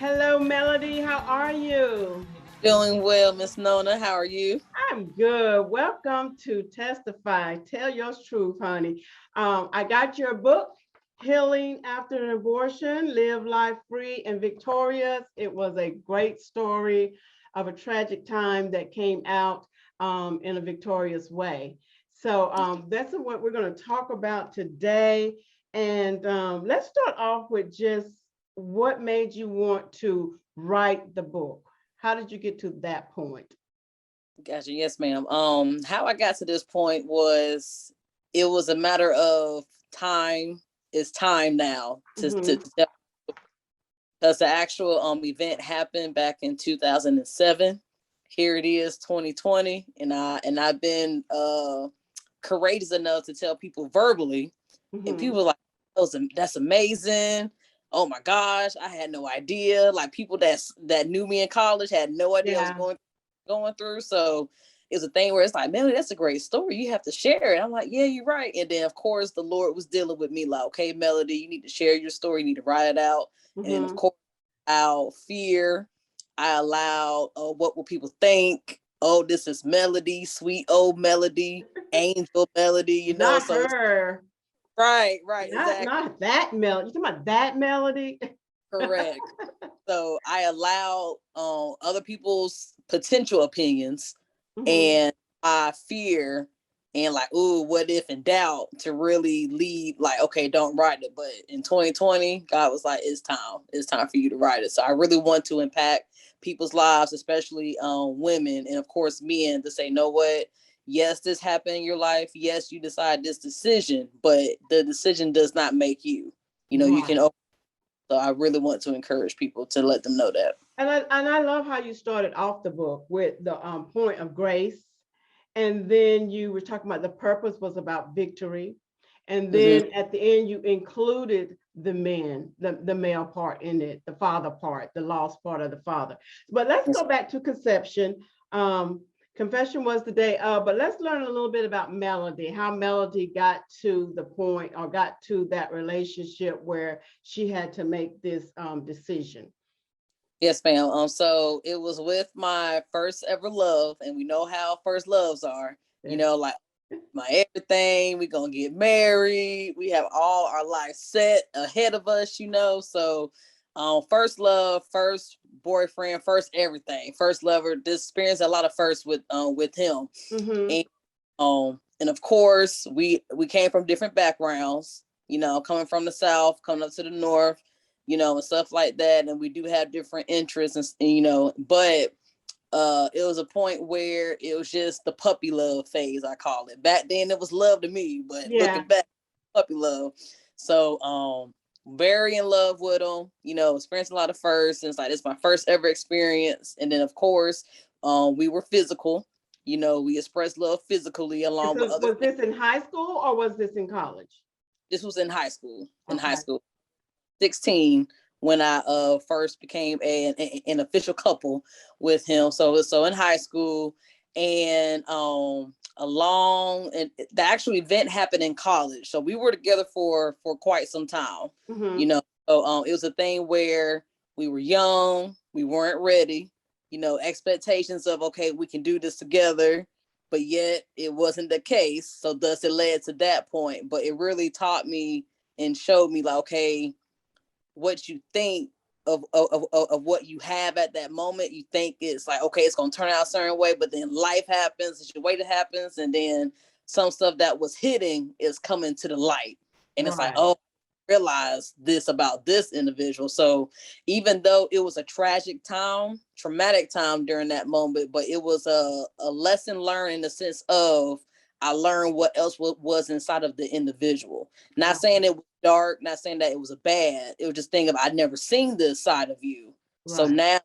Hello, Melody. How are you? Doing well, Miss Nona. How are you? I'm good. Welcome to Testify. Tell your truth, honey. I got your book, Healing After an Abortion, Live Life Free and Victorious. It was a great story of a tragic time that came out in a victorious way. So that's what we're going to talk about today. And let's start off with just what made you want to write the book? How did you get to that point? Gotcha. Yes, ma'am. How I got to this point was it was a matter of time. It's time now to Mm-hmm. tell, because the actual event happened back in 2007. Here it is, 2020, and I've been courageous enough to tell people verbally, and Mm-hmm. people like, that's amazing. Oh my gosh, I had no idea. Like people that knew me in college had no idea I was Yeah. going through. So it's a thing where it's like, man, that's a great story. You have to share it. I'm like, yeah, you're right. And then of course the Lord was dealing with me like, okay, Melody, you need to share your story. You need to write it out. And then of Mm-hmm. course, out fear. I allowed, what will people think? Oh, this is Melody, sweet old Melody, angel Melody. Not So her. right, exactly, Not that melody. You talking about that melody? correct. So I allowed other people's potential opinions Mm-hmm. and my fear and like, ooh, what if in doubt to really lead, like, okay, don't write it. But in 2020, God was like, it's time. It's time for you to write it. So I really want to impact people's lives, especially women and of course men, to say, know what? Yes, this happened in your life. Yes, you decide this decision, but the decision does not make you. You can. Right. So I really want to encourage people to let them know that. And I love how you started off the book with the point of grace, and then you were talking about the purpose was about victory, and Mm-hmm. then at the end you included the men, the male part in it, the father part, the lost part of the father. But let's Yes. go back to conception. um Confession was the day of, but let's learn a little bit about Melody, how Melody got to the point or got to that relationship where she had to make this decision. Yes, ma'am. So it was with my first ever love, and we know how first loves are. Like my everything. We gonna get married. We have all our life set ahead of us. So, first love, first boyfriend, first everything, first lover. This experience a lot of firsts with him, Mm-hmm. and of course we came from different backgrounds, coming from the south, coming up to the north, and stuff like that, and we do have different interests, but it was a point where it was just the puppy love phase, I call it. Back then it was love to me, but looking Yeah. back, puppy love. So very in love with him, experienced a lot of firsts, and it's like it's my first ever experience. And then of course we were physical. We expressed love physically And along with so other was things. this in high school or was this in college? This was in high school. In high Okay. school, 16, when I first became an official couple with him. So in high school, and along, and the actual event happened in college. So we were together for quite some time. You Mm-hmm. know, it was a thing where we were young, we weren't ready. Expectations of, okay, we can do this together, but yet it wasn't the case. So thus it led to that point. But it really taught me and showed me like, okay, what you think of what you have at that moment. You think it's like, okay, it's gonna turn out a certain way, but then life happens, situation happens, and then some stuff that was hidden is coming to the light. And it's like, Right. oh, realize this about this individual. So even though it was a traumatic time during that moment, but it was a lesson learned in the sense of I learned what else was inside of the individual. Not Right. saying it was dark, not saying that it was a bad. It was just thinking of I'd never seen this side of you. So Right. now,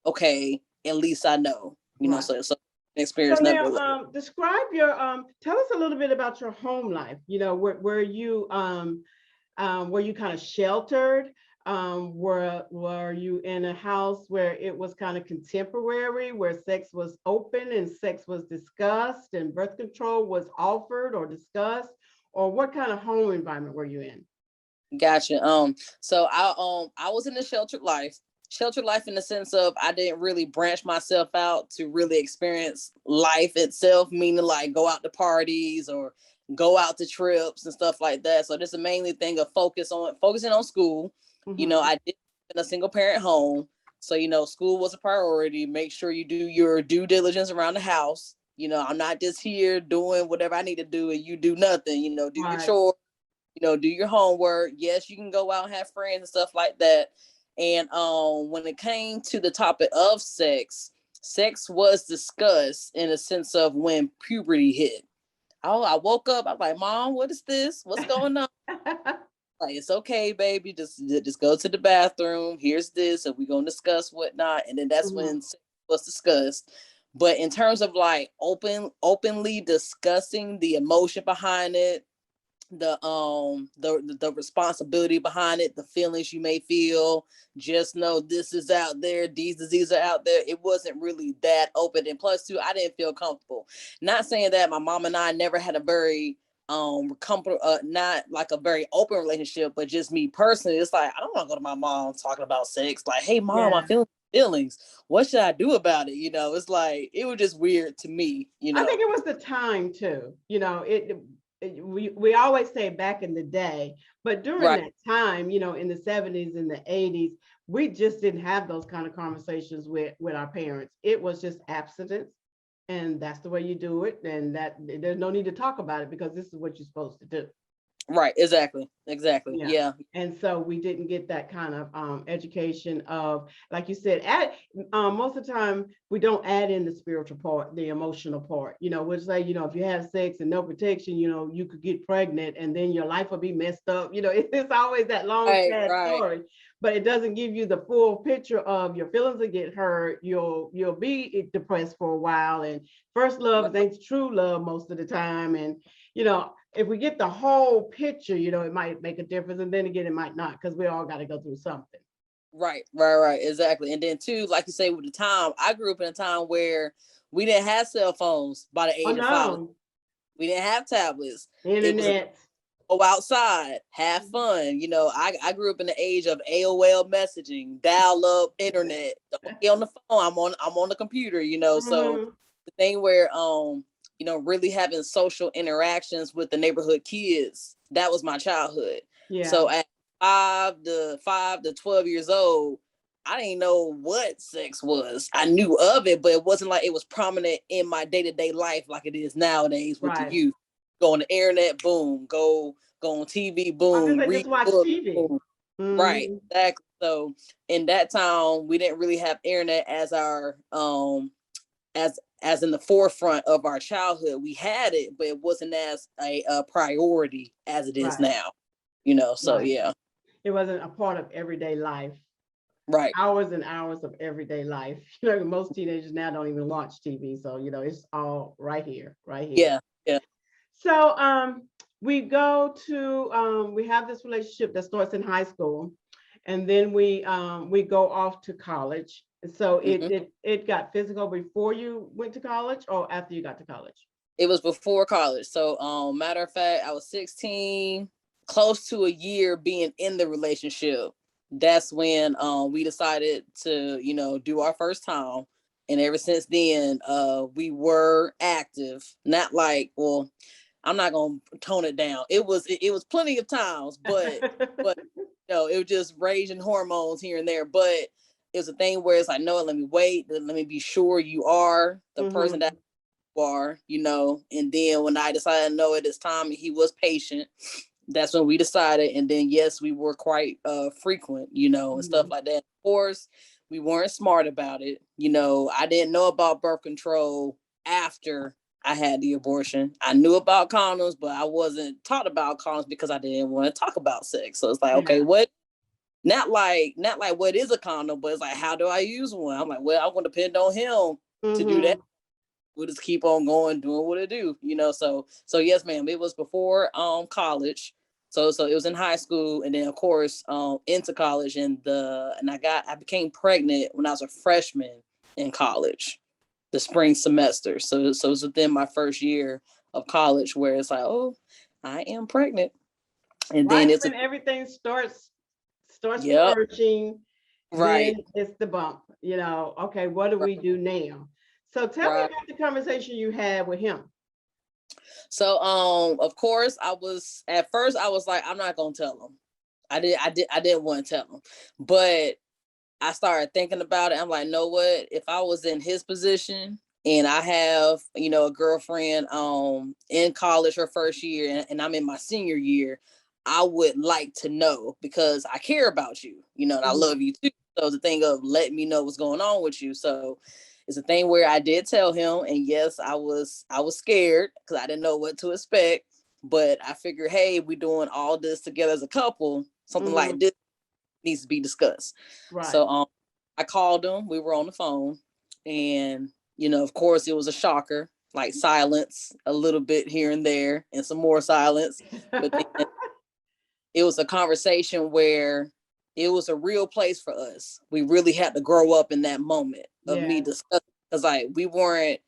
okay, at least I know. Right. So So experience now, never. describe your tell us a little bit about your home life. Were you were you kind of sheltered? Were you in a house where it was kind of contemporary, where sex was open and sex was discussed and birth control was offered or discussed? Or what kind of home environment were you in? Gotcha. So I was in a sheltered life. Sheltered life in the sense of I didn't really branch myself out to really experience life itself, meaning like go out to parties or go out to trips and stuff like that. So this is mainly thing of focusing on school. I did in a single parent home. So, school was a priority. Make sure you do your due diligence around the house. I'm not just here doing whatever I need to do and you do nothing, do your chores, do your homework. Yes, you can go out and have friends and stuff like that. And when it came to the topic of sex was discussed in a sense of when puberty hit. Oh, I woke up, I'm like, Mom, what is this? What's going on? Like, it's okay, baby. Just go to the bathroom. Here's this, and we're gonna discuss whatnot. And then that's when sex was discussed. But in terms of like openly discussing the emotion behind it, the responsibility behind it, the feelings you may feel, just know this is out there, these diseases are out there. It wasn't really that open. And plus too, I didn't feel comfortable. Not saying that my mom and I never had a very comfortable, not like a very open relationship, but just me personally, it's like I don't want to go to my mom talking about sex. Like, hey mom, I'm feeling feelings. What should I do about it? It's like it was just weird to me. I think it was the time too. We always say back in the day, but during that time, in the 70s and the 80s, we just didn't have those kind of conversations with our parents. It was just abstinence, and that's the way you do it, and that there's no need to talk about it because this is what you're supposed to do. Right, exactly. Yeah. And so we didn't get that kind of education of, like you said, most of the time we don't add in the spiritual part, the emotional part, which say, if you have sex and no protection, you could get pregnant and then your life will be messed up. It's always that long, sad story, but it doesn't give you the full picture of your feelings will get hurt. You'll be depressed for a while, and first love ain't true love most of the time. And, if we get the whole picture, it might make a difference. And then again, it might not, because we all got to go through something. Right. Exactly. And then too, like you say, with the time, I grew up in a time where we didn't have cell phones by the age of 5. We didn't have tablets. Internet. Go outside, have fun. I grew up in the age of AOL messaging, dial up internet. Don't be on the phone. I'm on the computer, So the thing where really having social interactions with the neighborhood kids, that was my childhood. Yeah. So at 5 to 12 years old, I didn't know what sex was. I knew of it, but it wasn't like it was prominent in my day-to-day life like it is nowadays with the youth. Go on the internet, boom. Go on TV, boom. Read watch TV. Boom. Right, exactly. So in that time, we didn't really have internet as our as in the forefront of our childhood. We had it, but it wasn't as a priority as it is now. So yeah. It wasn't a part of everyday life. Right. Hours and hours of everyday life. Most teenagers now don't even watch TV. So, it's all right here. Yeah. So we go to, we have this relationship that starts in high school, and then we go off to college. So it got physical before you went to college or after you got to college? It was before college. So matter of fact, I was 16, close to a year being in the relationship. That's when we decided to, do our first time. And ever since then, we were active. Not like, well, I'm not gonna tone it down. It was plenty of times, but it was just raging hormones here and there. But it was a thing where it's like, no, let me wait. Let me be sure you are the person that you are, And then when I decided, no, it is time, and he was patient. That's when we decided. And then, yes, we were quite frequent, and stuff like that. Of course, we weren't smart about it. I didn't know about birth control after I had the abortion. I knew about condoms, but I wasn't taught about condoms because I didn't want to talk about sex. So it's like, okay, what? Not like what is a condom, but it's like, how do I use one? I'm like, well, I'm going to depend on him to do that. We'll just keep on going, doing what it do, So yes, ma'am, it was before college. So it was in high school, and then of course into college, and I became pregnant when I was a freshman in college, the spring semester. So it was within my first year of college where it's like, oh, I am pregnant, and then it's when everything starts flourishing. Right. then it's the bump, okay, what do Right. we do now? So tell me Right. about the conversation you had with him. So of course I was at first I was like, I'm not gonna tell him. I didn't want to tell him. But I started thinking about it. I'm like, know what? If I was in his position and I have, a girlfriend in college her first year and I'm in my senior year, I would like to know because I care about you, and I love you too. So it's a thing of letting me know what's going on with you. So it's a thing where I did tell him, and yes, I was scared because I didn't know what to expect. But I figured, hey, we're doing all this together as a couple. Something like this needs to be discussed. Right. So I called him. We were on the phone, and of course, it was a shocker, like silence a little bit here and there, and some more silence. But then it was a conversation where it was a real place for us. We really had to grow up in that moment of me Yes. discussing, because like we weren't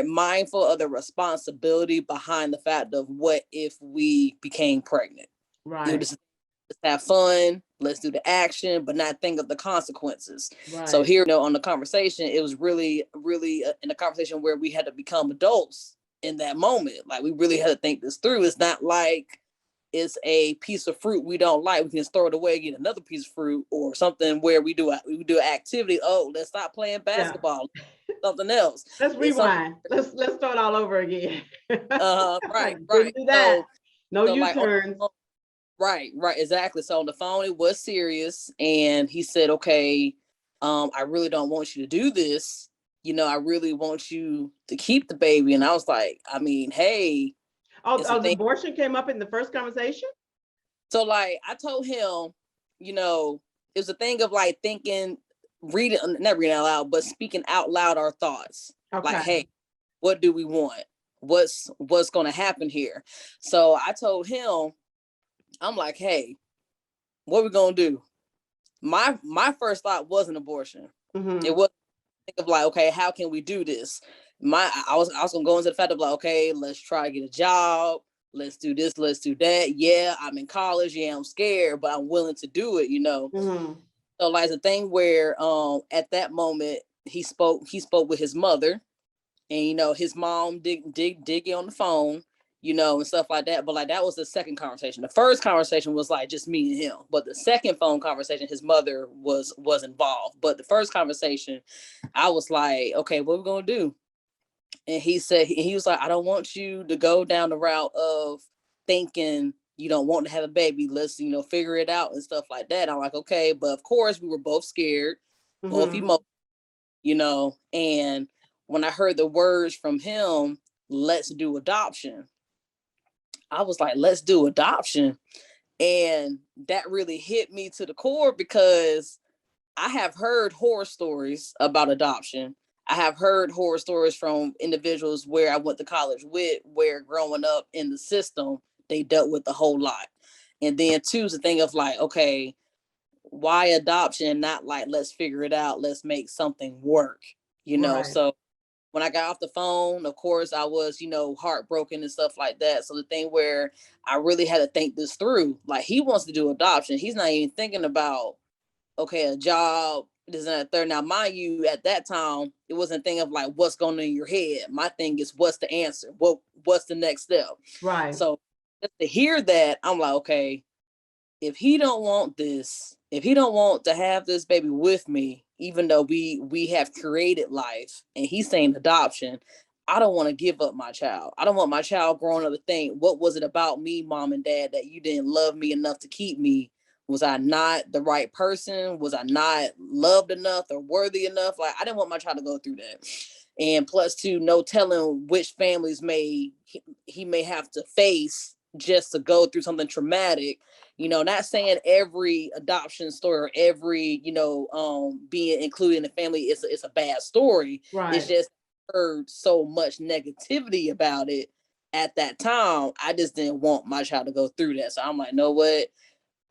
mindful of the responsibility behind the fact of what if we became pregnant. It Right. was just, let's have fun, let's do the action, but not think of the consequences. So Right. here, on the conversation, it was really, really in a conversation where we had to become adults in that moment. Like we really had to think this through. It's not like it's a piece of fruit we don't like. We can just throw it away, get another piece of fruit, or something where we do an activity. Oh, let's stop playing Yeah. basketball. Something else. Let's It's something. rewind. Let's start all over again. Right, Didn't right. do that. So No so like U-turns. right, exactly. So on the phone, it was serious, and he said, "Okay, I really don't want you to do this. I really want you to keep the baby." And I was like, "I mean, hey, it's a The thing." abortion came up in the first conversation? So like, I told him, it was a thing of like thinking, reading, not reading out loud, but speaking out loud our thoughts. Like, Okay. hey, what do we want? What's going to happen here? So I told him, I'm like, hey, what we gonna do? My first thought was an abortion. It Mm-hmm. was think of like, okay, how can we do this? I was gonna go into the fact of like, okay, let's try to get a job, let's do this, let's do that. Yeah, I'm in college, yeah, I'm scared, but I'm willing to do it. Mm-hmm. So like the thing where at that moment he spoke with his mother, and his mom dig on the phone, and stuff like that. But like that was the second conversation. The first conversation was like just me and him, but the second phone conversation, his mother was involved. But the first conversation, I was like, okay, what are we gonna do? And he was like, I don't want you to go down the route of thinking you don't want to have a baby. Let's figure it out and stuff like that. I'm like, okay, but of course we were both scared, both Mm-hmm. emotional, and when I heard the words from him, let's do adoption, I was like, let's do adoption. And that really hit me to the core because I have heard horror stories about adoption. I have heard horror stories from individuals where I went to college with, where growing up in the system, they dealt with a whole lot. And then two is the thing of like, okay, why adoption? Not like, let's figure it out. Let's make something work. Right. So when I got off the phone, of course, I was, heartbroken and stuff like that. So the thing where I really had to think this through, like he wants to do adoption. He's not even thinking about, okay, a job, this and that third. Now, mind you, at that time, it wasn't a thing of like what's going on in your head. My thing is what's the answer? What's the next step? Right. So just to hear that, I'm like, okay, if he don't want this, if he don't want to have this baby with me, even though we have created life and he's saying adoption, I don't want to give up my child. I don't want my child growing up to think, what was it about me, mom and dad, that you didn't love me enough to keep me? Was I not the right person? Was I not loved enough or worthy enough? Like I didn't want my child to go through that. And plus two, no telling which families he may have to face just to go through something traumatic. Not saying every adoption story or every being included in the family is a bad story. It's Right. just heard so much negativity about it at that time. I just didn't want my child to go through that. So I'm like, know what,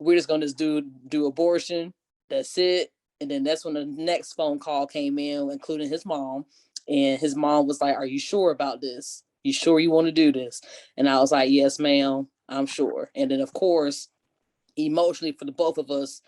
we're just gonna just do abortion. That's it. And then that's when the next phone call came in, including his mom. And his mom was like, are you sure about this? You sure you want to do this? And I was like, yes, ma'am, I'm sure. And then of course, emotionally for the both of us,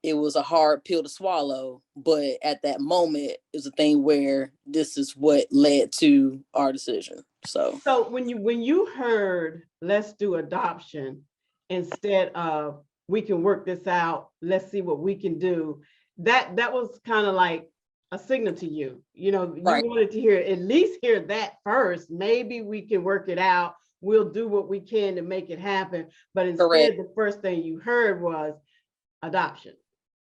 it was a hard pill to swallow, but at that moment it was a thing where this is what led to our decision. So when you heard let's do adoption instead of we can work this out, let's see what we can do, that was kind of like a signal to you. You know, you right, wanted to hear at least hear that first. Maybe we can work it out. We'll do what we can to make it happen. But correct, instead, the first thing you heard was adoption.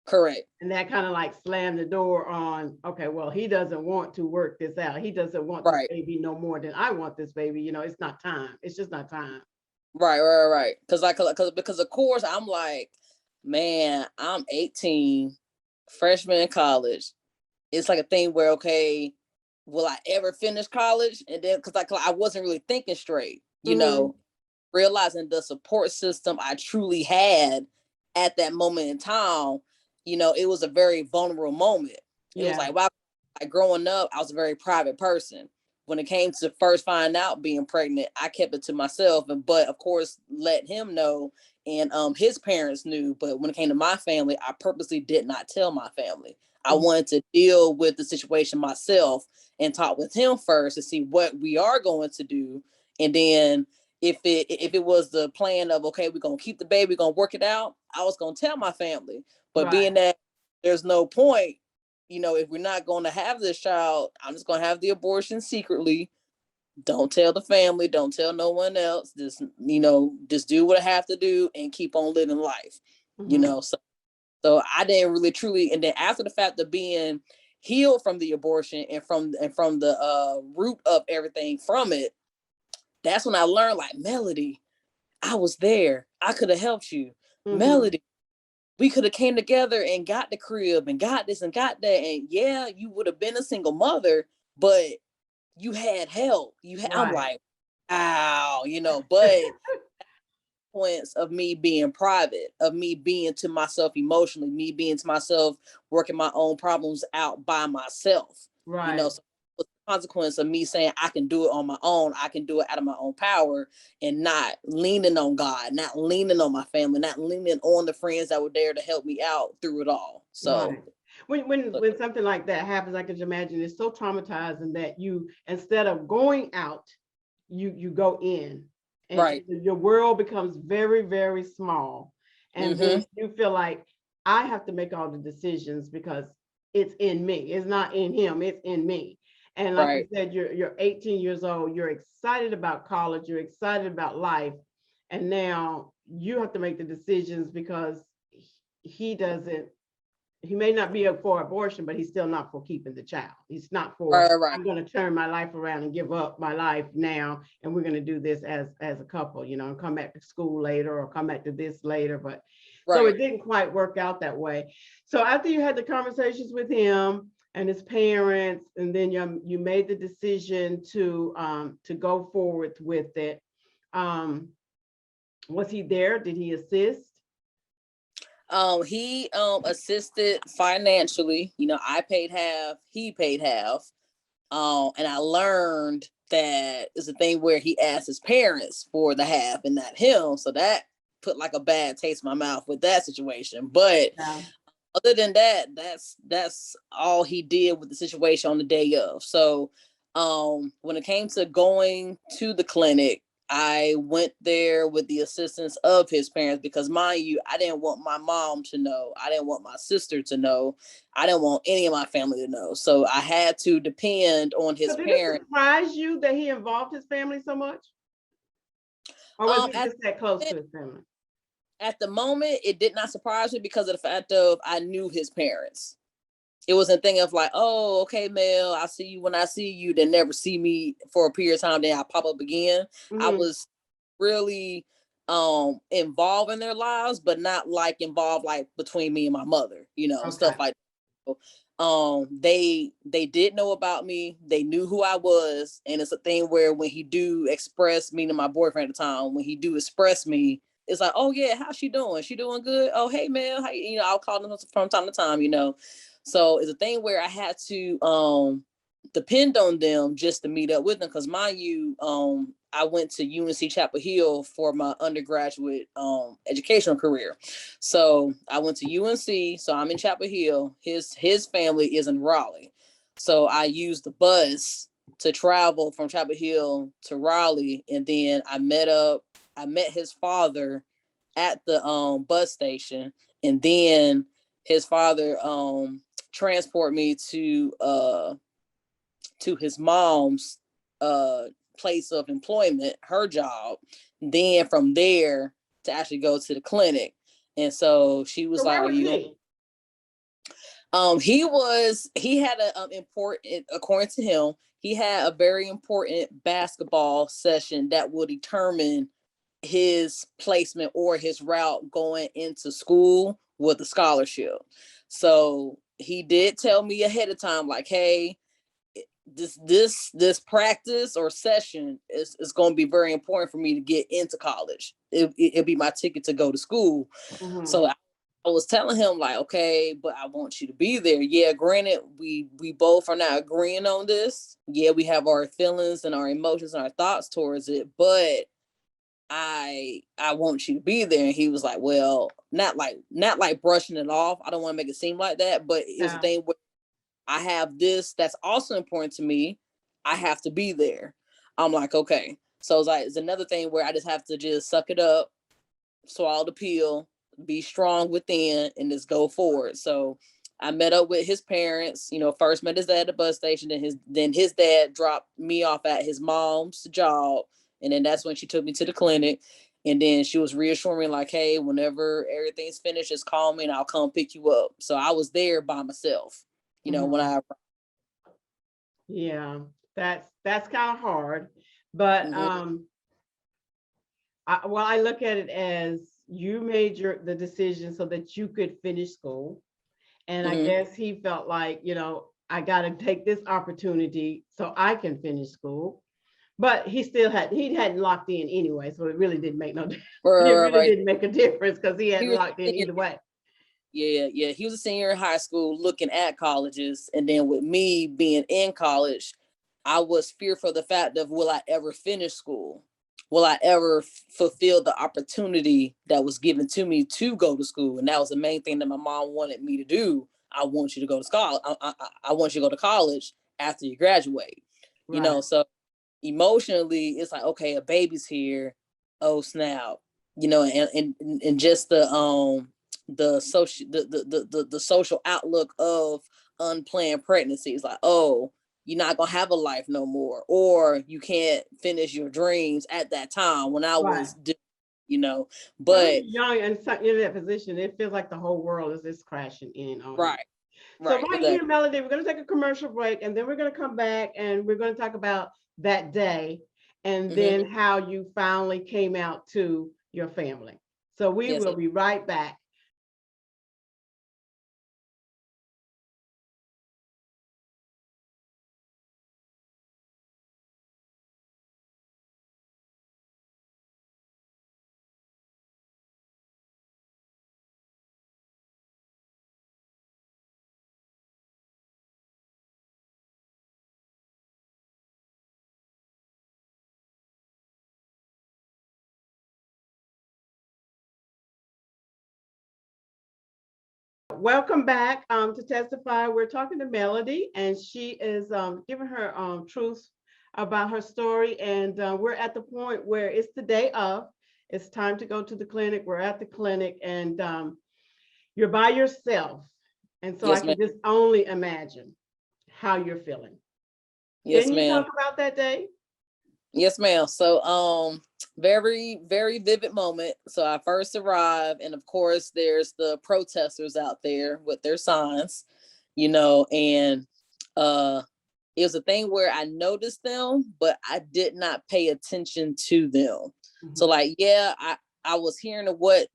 correct, And that kind of like slammed the door on, okay, well, he doesn't want to work this out. He doesn't want this right, baby no more than I want this baby. You know, it's not time. It's just not time. right. Because of course I'm like, man, I'm 18, freshman in college. It's like a thing where, okay, will I ever finish college? And then because I wasn't really thinking straight, Mm-hmm. realizing the support system I truly had at that moment in time, it was a very vulnerable moment. It was Yeah. like, wow, like growing up, I was a very private person. When it came to first finding out being pregnant, I kept it to myself, but of course let him know, and his parents knew. But when it came to my family, I purposely did not tell my family. I Mm-hmm. wanted to deal with the situation myself and talk with him first to see what we are going to do, and then if it was the plan of, okay, we're gonna keep the baby, we're gonna work it out, I was gonna tell my family. But Right. being that there's no point, if we're not gonna have this child, I'm just gonna have the abortion secretly. Don't tell the family, don't tell no one else. Just do what I have to do and keep on living life. Mm-hmm. So I didn't really truly, and then after the fact of being healed from the abortion and from the root of everything from it, that's when I learned, like, Melody, I was there. I could have helped you. Mm-hmm. Melody, we could have came together and got the crib and got this and got that. And yeah, you would have been a single mother, but you had help. I'm Right. like, wow, but points of me being private, of me being to myself emotionally, me being to myself, working my own problems out by myself. Right. So the consequence of me saying I can do it on my own, I can do it out of my own power, and not leaning on God, not leaning on my family, not leaning on the friends that were there to help me out through it all. So Right. When something like that happens, I can just imagine it's so traumatizing that you, instead of going out, you go in, and right. your world becomes very, very small. And then Mm-hmm. you feel like I have to make all the decisions because it's in me. It's not in him, it's in me. And like you Right. said, you're 18 years old, you're excited about college, you're excited about life, and now you have to make the decisions because he doesn't, he may not be up for abortion, but he's still not for keeping the child. He's not for, Right. I'm going to turn my life around and give up my life now, and we're going to do this as a couple, and come back to school later or come back to this later. But so Right. it didn't quite work out that way. So after you had the conversations with him and his parents, and then you made the decision to go forward with it. Was he there? Did he assist? He assisted financially. I paid half, he paid half. And I learned that it's a thing where he asked his parents for the half and not him. So that put like a bad taste in my mouth with that situation. But Yeah. other than that, that's all he did with the situation on the day of. So when it came to going to the clinic, I went there with the assistance of his parents because, mind you, I didn't want my mom to know. I didn't want my sister to know. I didn't want any of my family to know. So I had to depend on So his did it parents. surprise you that he involved his family so much? Or was he At just that close to his family? at the moment, it did not surprise me because of the fact of I knew his parents. It was a thing of like, oh, okay, Mel, I see you when I see you. They never see me for a period of time. Then I pop up again. I Mm-hmm. was really involved in their lives, but not like involved like between me and my mother, Okay. stuff like that. They did know about me. They knew who I was. And it's a thing where when he do express, me and my boyfriend at the time, when he do express me, it's like, oh yeah, how's she doing? She doing good? Oh, hey Mel, how I'll call them from time to time. So it's a thing where I had to depend on them just to meet up with them. Cause mind you, I went to UNC Chapel Hill for my undergraduate educational career. So I went to UNC. So I'm in Chapel Hill. His family is in Raleigh. So I used the bus to travel from Chapel Hill to Raleigh, and then I met his father at the bus station, and then his father transport me to his mom's place of employment, her job. Then from there to actually go to the clinic. And so she was So like, where "Are was you gonna?" he? He had a important, according to him, he had a very important basketball session that will determine his placement or his route going into school with a scholarship. So he did tell me ahead of time, like, hey, this practice or session is going to be very important for me to get into college. It'll be my ticket to go to school. Mhm. So I was telling him, like, okay, but I want you to be there. Yeah, granted, we both are not agreeing on this. Yeah, we have our feelings and our emotions and our thoughts towards it, but I want you to be there. And he was like, well, not like brushing it off. I don't want to make it seem like that, but it was a thing where I have this that's also important to me. I have to be there. I'm like, okay. So it's another thing where I just have to just suck it up, swallow the pill, be strong within, and just go forward. So I met up with his parents, first met his dad at the bus station, then his dad dropped me off at his mom's job. And then that's when she took me to the clinic. And then she was reassuring me, like, hey, whenever everything's finished, just call me and I'll come pick you up. So I was there by myself, when I. Yeah, that's kind of hard, but I look at it as you made the decision so that you could finish school, and I guess he felt like, I got to take this opportunity so I can finish school. But he hadn't locked in anyway, so it really didn't make no difference. It really didn't make a difference because he hadn't locked in either way. Yeah. He was a senior in high school looking at colleges. And then with me being in college, I was fearful of the fact of, will I ever finish school? Will I ever fulfill the opportunity that was given to me to go to school? And that was the main thing that my mom wanted me to do. I want you to go to school. I want you to go to college after you graduate. Right. So emotionally, it's like, okay, a baby's here. Oh snap. And just the social outlook of unplanned pregnancy is like, oh, you're not gonna have a life no more, or you can't finish your dreams at that time when I Right. was but young and in that position, it feels like the whole world is just crashing in on you. right. So right Exactly. here, Melody, we're going to take a commercial break, and then we're going to come back and we're going to talk about that day and then how you finally came out to your family. So we will be right back. Welcome back to Testify. We're talking to Melody, and she is giving her truth about her story. And we're at the point where it's the day of. It's time to go to the clinic. We're at the clinic, and you're by yourself. And so I can just only imagine how you're feeling. Yes, Can you ma'am. talk about that day? Yes, ma'am. So, very, very vivid moment. So I first arrived, and of course, there's the protesters out there with their signs, and it was a thing where I noticed them, but I did not pay attention to them. So, like, yeah, I was hearing what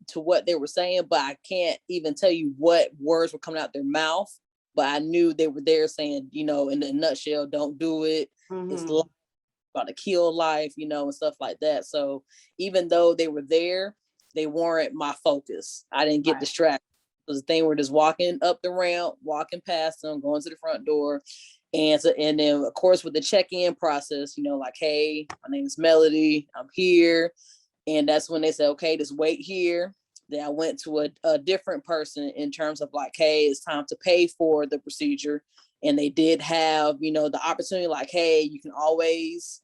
they were saying, but I can't even tell you what words were coming out their mouth. But I knew they were there saying, in a nutshell, don't do it. It's about to kill life, and stuff like that. So even though they were there, they weren't my focus. I didn't get distracted. It was a thing where just walking up the ramp, walking past them, going to the front door. And then of course with the check-in process, like, hey, my name is Melody, I'm here. And that's when they said, okay, just wait here. Then I went to a different person in terms of like, hey, it's time to pay for the procedure. And they did have, the opportunity, like, hey, you can always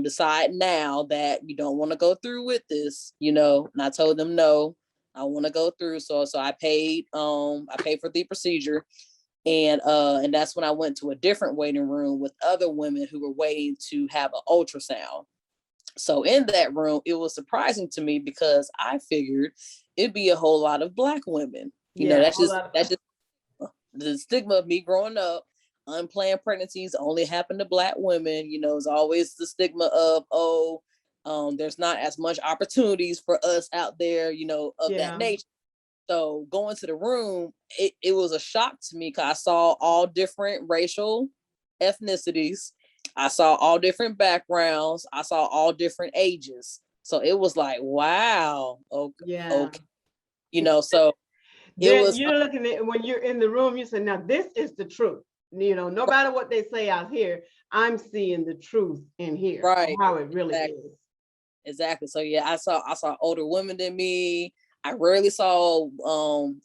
decide now that you don't want to go through with this, and I told them no, I want to go through. So I paid for the procedure. And that's when I went to a different waiting room with other women who were waiting to have an ultrasound. So in that room, it was surprising to me because I figured it'd be a whole lot of Black women. That's just the stigma of me growing up. Unplanned pregnancies only happen to Black women. It's always the stigma of, there's not as much opportunities for us out there, of that nature. So going to the room, it was a shock to me because I saw all different racial ethnicities. I saw all different backgrounds. I saw all different ages. So it was like, wow. Okay. So you're looking at, when you're in the room, you say, now this is the truth. No matter what they say out here, I'm seeing the truth in here, right? How it really is. Exactly. So yeah, I saw older women than me. I rarely saw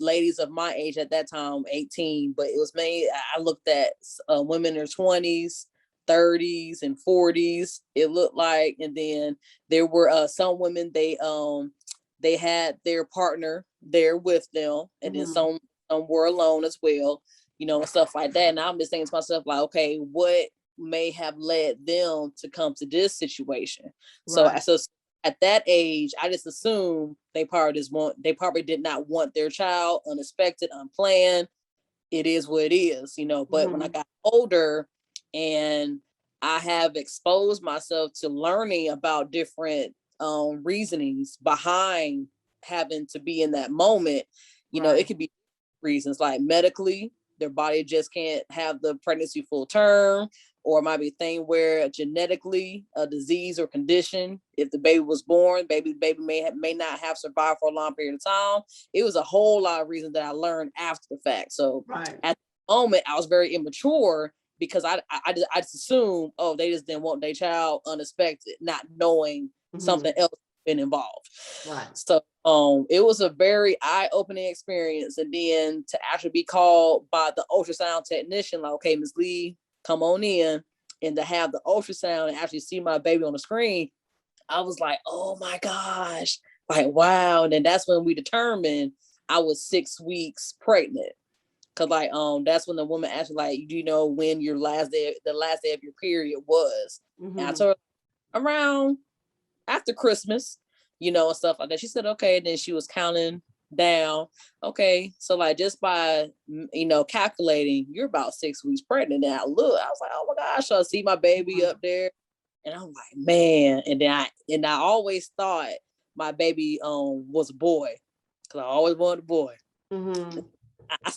ladies of my age at that time, 18, but it was mainly, I looked at women in their 20s, 30s, and 40s, it looked like. And then there were some women, they had their partner there with them, and then some were alone as well, and stuff like that. And I'm just thinking to myself, like, okay, what may have led them to come to this situation? Right. So at that age, I just assumed they probably did not want their child, unexpected, unplanned. It is what it is, but when I got older and I have exposed myself to learning about different reasonings behind having to be in that moment, it could be reasons like medically, their body just can't have the pregnancy full term, or it might be a thing where genetically a disease or condition, if the baby was born, baby may not have survived for a long period of time. It was a whole lot of reasons that I learned after the fact. So at the moment, I was very immature because I just assumed, oh, they just didn't want their child unexpected, not knowing something else been involved. Right. So it was a very eye-opening experience. And then to actually be called by the ultrasound technician, like, okay, Ms. Lee, come on in, and to have the ultrasound and actually see my baby on the screen, I was like, oh my gosh, like, wow. And then that's when we determined I was 6 weeks pregnant. Cause like, that's when the woman asked me, like, do you know when the last day of your period was? And I told her around after Christmas, and stuff like that. She said, okay. And then she was counting down. Okay. So like, just by, calculating, you're about 6 weeks pregnant. And I was like, oh my gosh, so I see my baby up there. And I'm like, man. And I always thought my baby was a boy. Cause I always wanted a boy. I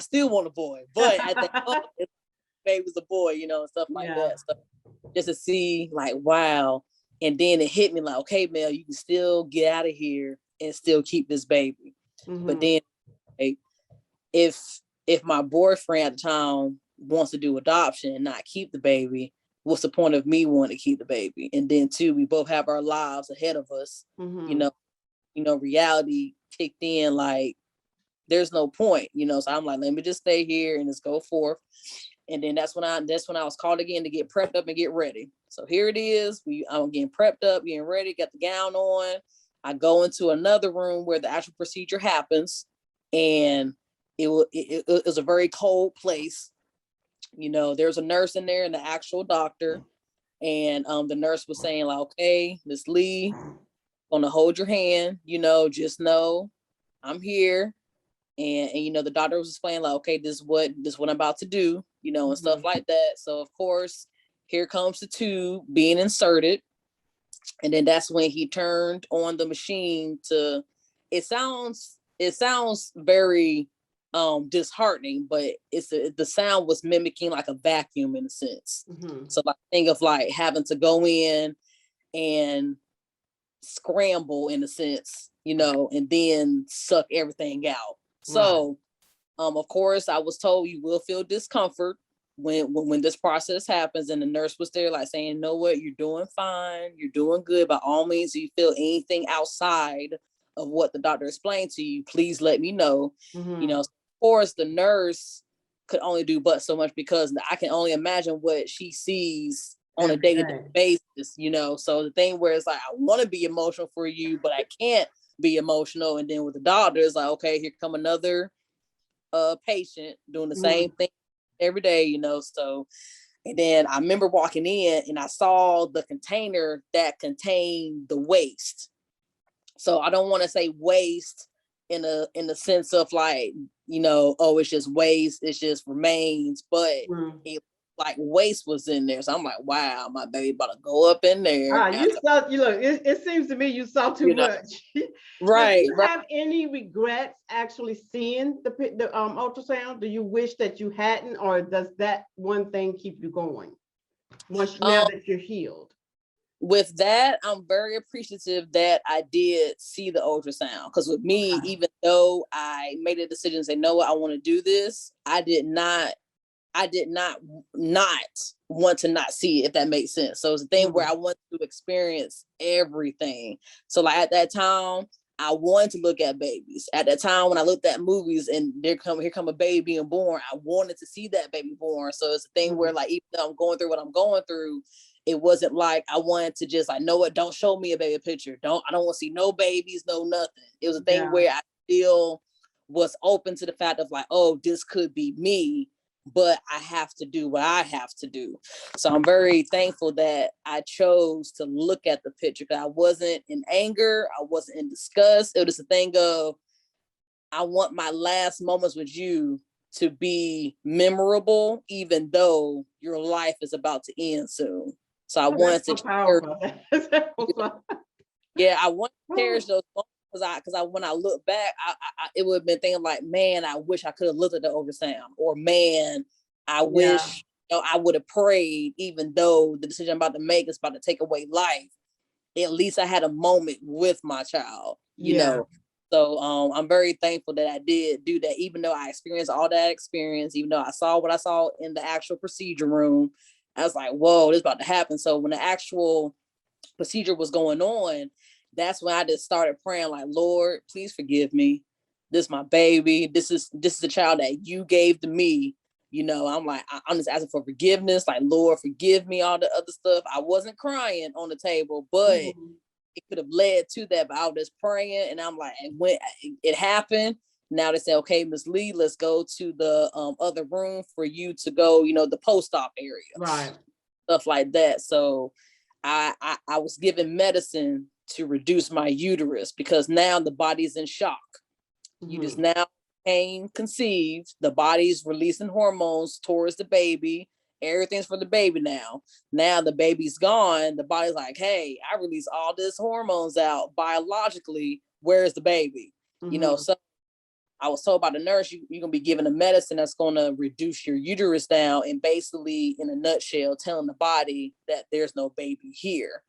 still want a boy, but at the time, baby was a boy, and stuff like that. So just to see, like, wow. And then it hit me like, okay, Mel, you can still get out of here and still keep this baby. But then, like, if my boyfriend at the time wants to do adoption and not keep the baby, what's the point of me wanting to keep the baby? And then too, we both have our lives ahead of us. Reality kicked in, like, there's no point, so I'm like, let me just stay here and just go forth. And then that's when I was called again to get prepped up and get ready. So here it is. I'm getting prepped up, getting ready, got the gown on. I go into another room where the actual procedure happens, and it was a very cold place. There's a nurse in there and the actual doctor, and the nurse was saying, like, okay, Miss Lee, I'm gonna hold your hand. Just know I'm here. And the doctor was explaining, like, okay, this is what I'm about to do, and stuff like that. So of course, here comes the tube being inserted. And then that's when he turned on the machine to, it sounds very disheartening, but the sound was mimicking like a vacuum in a sense. So like, think of like having to go in and scramble in a sense, and then suck everything out. So, of course, I was told you will feel discomfort. when this process happens, and the nurse was there like saying, you know what, you're doing fine, you're doing good. By all means, if you feel anything outside of what the doctor explained to you, please let me know. Mm-hmm. You know, of course, the nurse could only do but so much, because I can only imagine what she sees on a day-to-day basis, you know. So the thing where it's like, I want to be emotional for you, but I can't be emotional. And then with the doctor, it's like, okay, here come another patient doing the same thing every day, you know. So, and then I remember walking in and I saw the container that contained the waste. So I don't want to say waste in the sense of like, you know, oh, it's just waste, it's just remains, but it like waste was in there. So I'm like, wow, my baby about to go up in there. You saw, you look, it seems to me you saw too much. Right. Do you have any regrets actually seeing the ultrasound? Do you wish that you hadn't, or does that one thing keep you going once now that you're healed? With that, I'm very appreciative that I did see the ultrasound, because with me, even though I made a decision to say, no, I want to do this, I did not want to not see it, if that makes sense. So it's a thing where I want to experience everything. So like at that time, I wanted to look at babies. At that time, when I looked at movies and here come a baby being born, I wanted to see that baby born. So it's a thing where like, even though I'm going through what I'm going through, it wasn't like I wanted to just like, know what, don't show me a baby picture. I don't want to see no babies, no nothing. It was a thing where I still was open to the fact of like, oh, this could be me, but I have to do what I have to do. So I'm very thankful that I chose to look at the picture, because I wasn't in anger, I wasn't in disgust. It was a thing of, I want my last moments with you to be memorable, even though your life is about to end soon. So I wanted to I want to cherish those moments, because I when I look back, I it would have been thinking like, man, I wish I could have looked at the ultrasound, or man, I wish, you know, I would have prayed, even though the decision I'm about to make is about to take away life. At least I had a moment with my child, you know. So I'm very thankful that I did do that, even though I experienced all that experience, even though I saw what I saw in the actual procedure room. I was like, whoa, this is about to happen. So when the actual procedure was going on, that's when I just started praying like, Lord, please forgive me. This is my baby. This is the child that you gave to me. You know, I'm like, I'm just asking for forgiveness. Like, Lord, forgive me, all the other stuff. I wasn't crying on the table, but it could have led to that. But I was just praying, and I'm like, when it happened, now they say, okay, Miss Lee, let's go to the other room for you to go, you know, the post-op area. Right. Stuff like that. So I was given medicine to reduce my uterus, because now the body's in shock. You just now became conceived. The body's releasing hormones towards the baby. Everything's for the baby now. Now the baby's gone. The body's like, hey, I release all this hormones out biologically. Where's the baby? You know, so I was told by the nurse, you're going to be given a medicine that's going to reduce your uterus down, and basically, in a nutshell, telling the body that there's no baby here.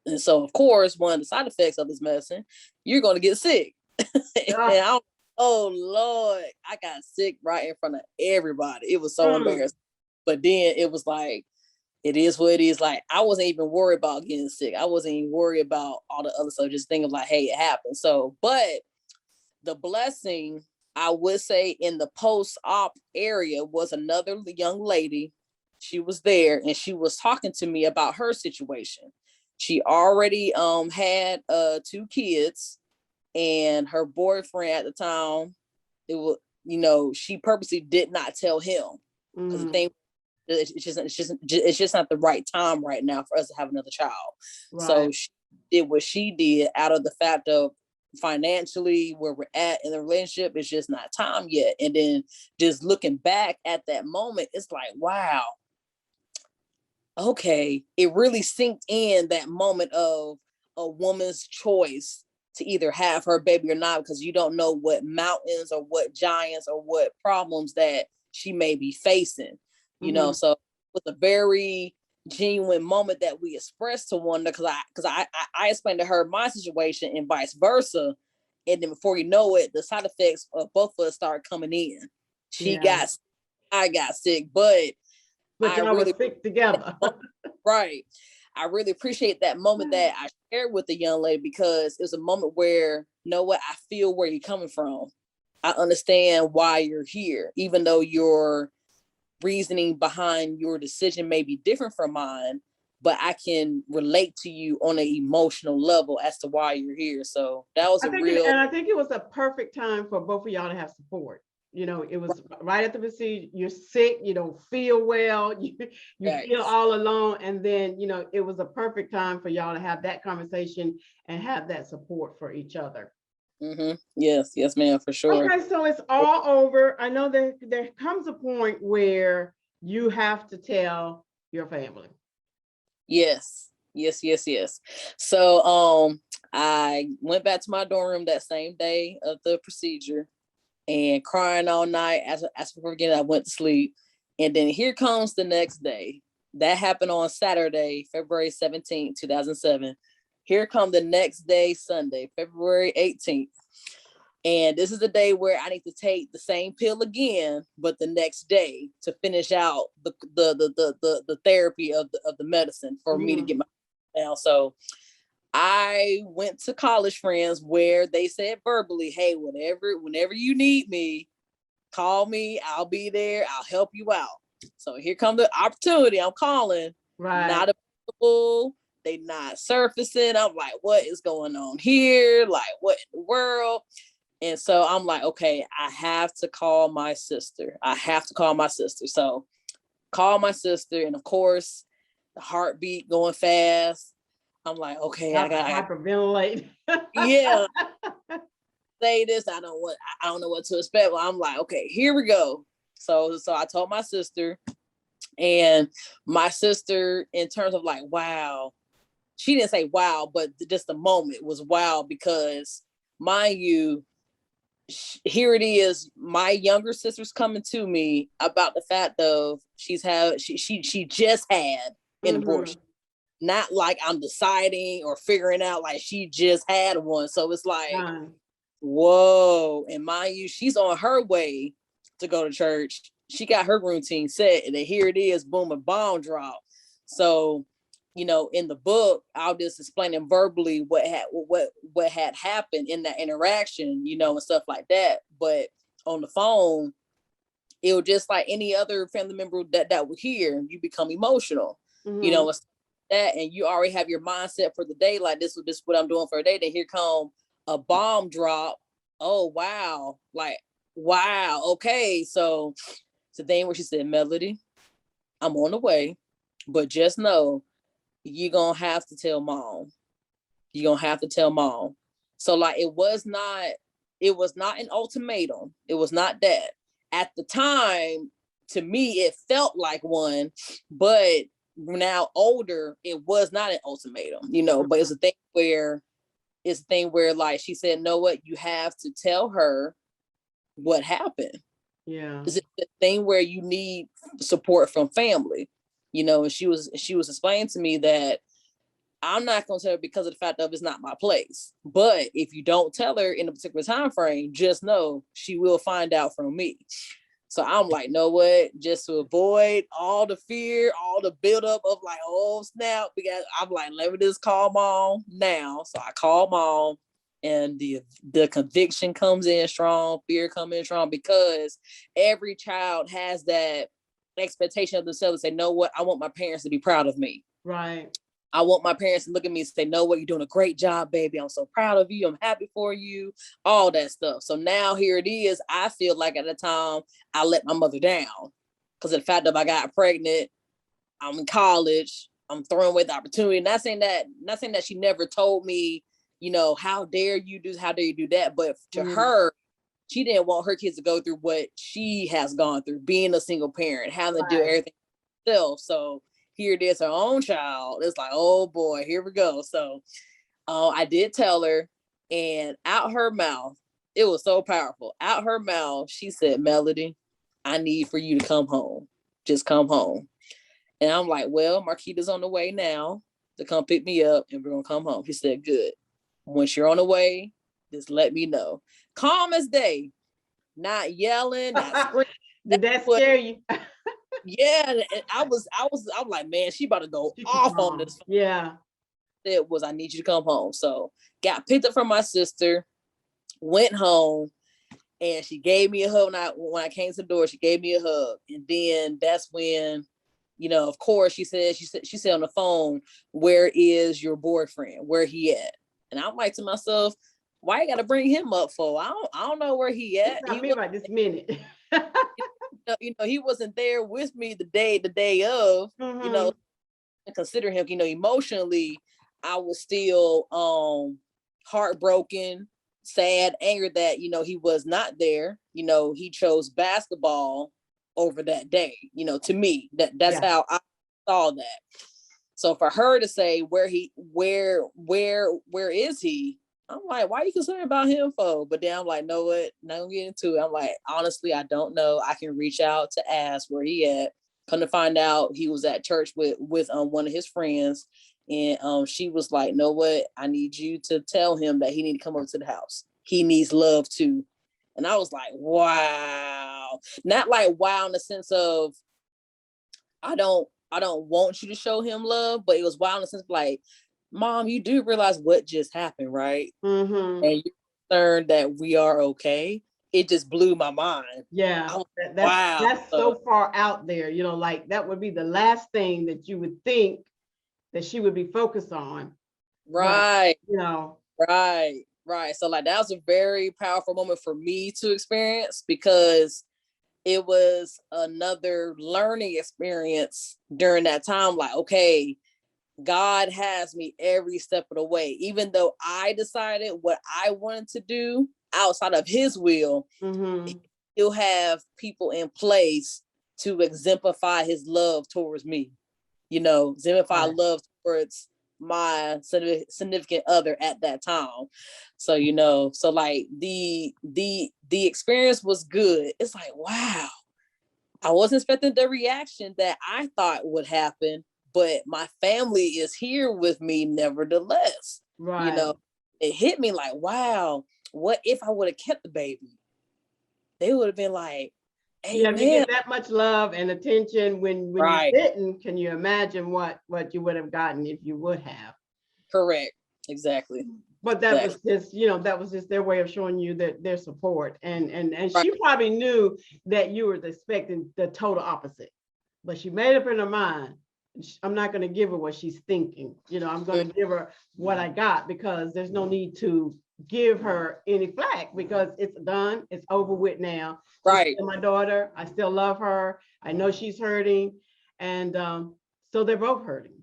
And so, of course, one of the side effects of this medicine, you're going to get sick. And oh, Lord, I got sick right in front of everybody. It was so embarrassing. But then it was like, it is what it is. Like, I wasn't even worried about getting sick. I wasn't even worried about all the other stuff. Just thinking like, hey, it happened. So, but the blessing, I would say, in the post-op area was another young lady. She was there, and she was talking to me about her situation. She already had 2 kids, and her boyfriend at the time, it was, you know, she purposely did not tell him, because the thing, it's just not the right time right now for us to have another child. Right. So she did what she did out of the fact of, financially, where we're at in the relationship, it's just not time yet. And then just looking back at that moment, it's like, wow, okay, it really sinked in, that moment of a woman's choice to either have her baby or not, because you don't know what mountains or what giants or what problems that she may be facing, you know. So it was a very genuine moment that we expressed to one another, because I explained to her my situation and vice versa, and then before you know it, the side effects of both of us started coming in. She got, I got sick, but But I y'all really was sick together. right. I really appreciate that moment that I shared with the young lady, because it was a moment where, you know what, I feel where you're coming from. I understand why you're here, even though your reasoning behind your decision may be different from mine, but I can relate to you on an emotional level as to why you're here. So that was a real. And I think it was a perfect time for both of y'all to have support. You know, it was right at the procedure. You're sick, you don't feel well, you feel all alone. And then, you know, it was a perfect time for y'all to have that conversation and have that support for each other. Mm-hmm. Yes, ma'am, for sure. Okay, so it's all over. I know that there comes a point where you have to tell your family. Yes. So I went back to my dorm room that same day of the procedure and crying all night. As for again, I went to sleep. And then here comes the next day. That happened on Saturday, February 17th, 2007. Here come the next day, Sunday, February 18th. And this is the day where I need to take the same pill again, but the next day to finish out the therapy of the medicine for me to get my down. So I went to college friends where they said verbally, hey, whenever you need me, call me. I'll be there. I'll help you out. So here comes the opportunity. I'm calling. Right. Not available. They not surfacing. I'm like, what is going on here? Like, what in the world? And so I'm like, okay, I have to call my sister. So call my sister. And of course, the heartbeat going fast. I'm like, okay, I got hyperventilate. Yeah. Say this. I don't know what to expect. Well, I'm like, okay, here we go. So I told my sister, and my sister, in terms of like, wow, she didn't say wow, but just the moment was wow, because mind you, here it is, my younger sister's coming to me about the fact of she just had an abortion. Not like I'm deciding or figuring out, like she just had one. So it's like, whoa. And mind you, she's on her way to go to church. She got her routine set, and then here it is, boom, a bomb drop. So, you know, in the book, I'll just explain them verbally what had happened in that interaction, you know, and stuff like that. But on the phone, it was just like any other family member that would hear, you become emotional, you know, that, and you already have your mindset for the day, like this is what I'm doing for a day. Then here come a bomb drop. Oh wow, like wow, okay. So it's the thing where she said, Melody, I'm on the way, but just know you're gonna have to tell mom. You're gonna have to tell mom. So like it was not an ultimatum. It was not that. At the time, to me, it felt like one, but now older, it was not an ultimatum, you know, but it's a thing where like she said, know what, you have to tell her what happened. Yeah. It's a thing where you need support from family, you know, and she was explaining to me that I'm not going to tell her because of the fact of it's not my place. But if you don't tell her in a particular time frame, just know she will find out from me. So I'm like, know what? Just to avoid all the fear, all the buildup of like, oh snap, I'm like, let me just call mom now. So I call mom, and the conviction comes in strong, fear comes in strong, because every child has that expectation of themselves to say, know what? I want my parents to be proud of me. Right. I want my parents to look at me and say, know what, you're doing a great job, baby. I'm so proud of you. I'm happy for you, all that stuff. So now here it is. I feel like at the time I let my mother down because of the fact that I got pregnant. I'm in college. I'm throwing away the opportunity. Not saying that she never told me, you know, how dare you do that. But to her, she didn't want her kids to go through what she has gone through, being a single parent, having to do everything herself. So here it is, her own child. It's like, oh boy, here we go. So I did tell her, and out her mouth, it was so powerful. Out her mouth, she said, Melody, I need for you to come home. Just come home. And I'm like, well, Marquita's on the way now to come pick me up, and we're going to come home. She said, good. Once you're on the way, just let me know. Calm as day. Not yelling, not screaming. Did that But scare you? yeah, and I'm like, man, she about to go She was off on wrong. this. Yeah. It was, I need you to come home. So got picked up from my sister, went home, and she gave me a hug when I came to the door. She gave me a hug, and then that's when, of course, she said on the phone, "Where is your boyfriend? Where he at?" And I'm like to myself, "Why you got to bring him up for? I don't know where he This at. not He me was, right this minute. he wasn't there with me the day of, Hmm. consider him, emotionally, I was still heartbroken, sad, angry that, he was not there. He chose basketball over that day, to me. That's Yeah. how I saw that. So for her to say where is he? I'm like, why are you concerned about him for? But then I'm like, know what? Not gonna get into it. I'm like, honestly, I don't know. I can reach out to ask where he at. Come to find out, he was at church with one of his friends, and she was like, know what? I need you to tell him that he need to come over to the house. He needs love too. And I was like, wow. Not like wow in the sense of I don't want you to show him love, but it was wild in the sense of like, Mom, you do realize what just happened, right? Hmm. And you're concerned that we are okay. It just blew my mind. Yeah. I was That's wow. that's so far out there, like that would be the last thing that you would think that she would be focused on. But, Right, you know, right, right. So like that was a very powerful moment for me to experience because it was another learning experience during that time. Like, okay, God has me every step of the way. Even though I decided what I wanted to do outside of his will, hmm, he'll have people in place to exemplify his love towards me, exemplify right. love towards my significant other at that time. So, so like the experience was good. It's like, wow, I wasn't expecting the reaction that I thought would happen, but my family is here with me nevertheless. You Right. know, it hit me like, wow, what if I would have kept the baby? They would have been like, Yeah, if you amen. get that much love and attention when you Right. didn't, can you imagine what you would have gotten if you would have? Correct. Exactly. But that was Exactly. just, that was just their way of showing you that their support. And Right. she probably knew that you were expecting the total opposite. But she made up in her mind. I'm not going to give her what she's thinking. I'm going to give her what I got because there's no need to give her any flack because it's done. It's over with now. She's Right. still my daughter. I still love her. I know she's hurting. And so they're both hurting.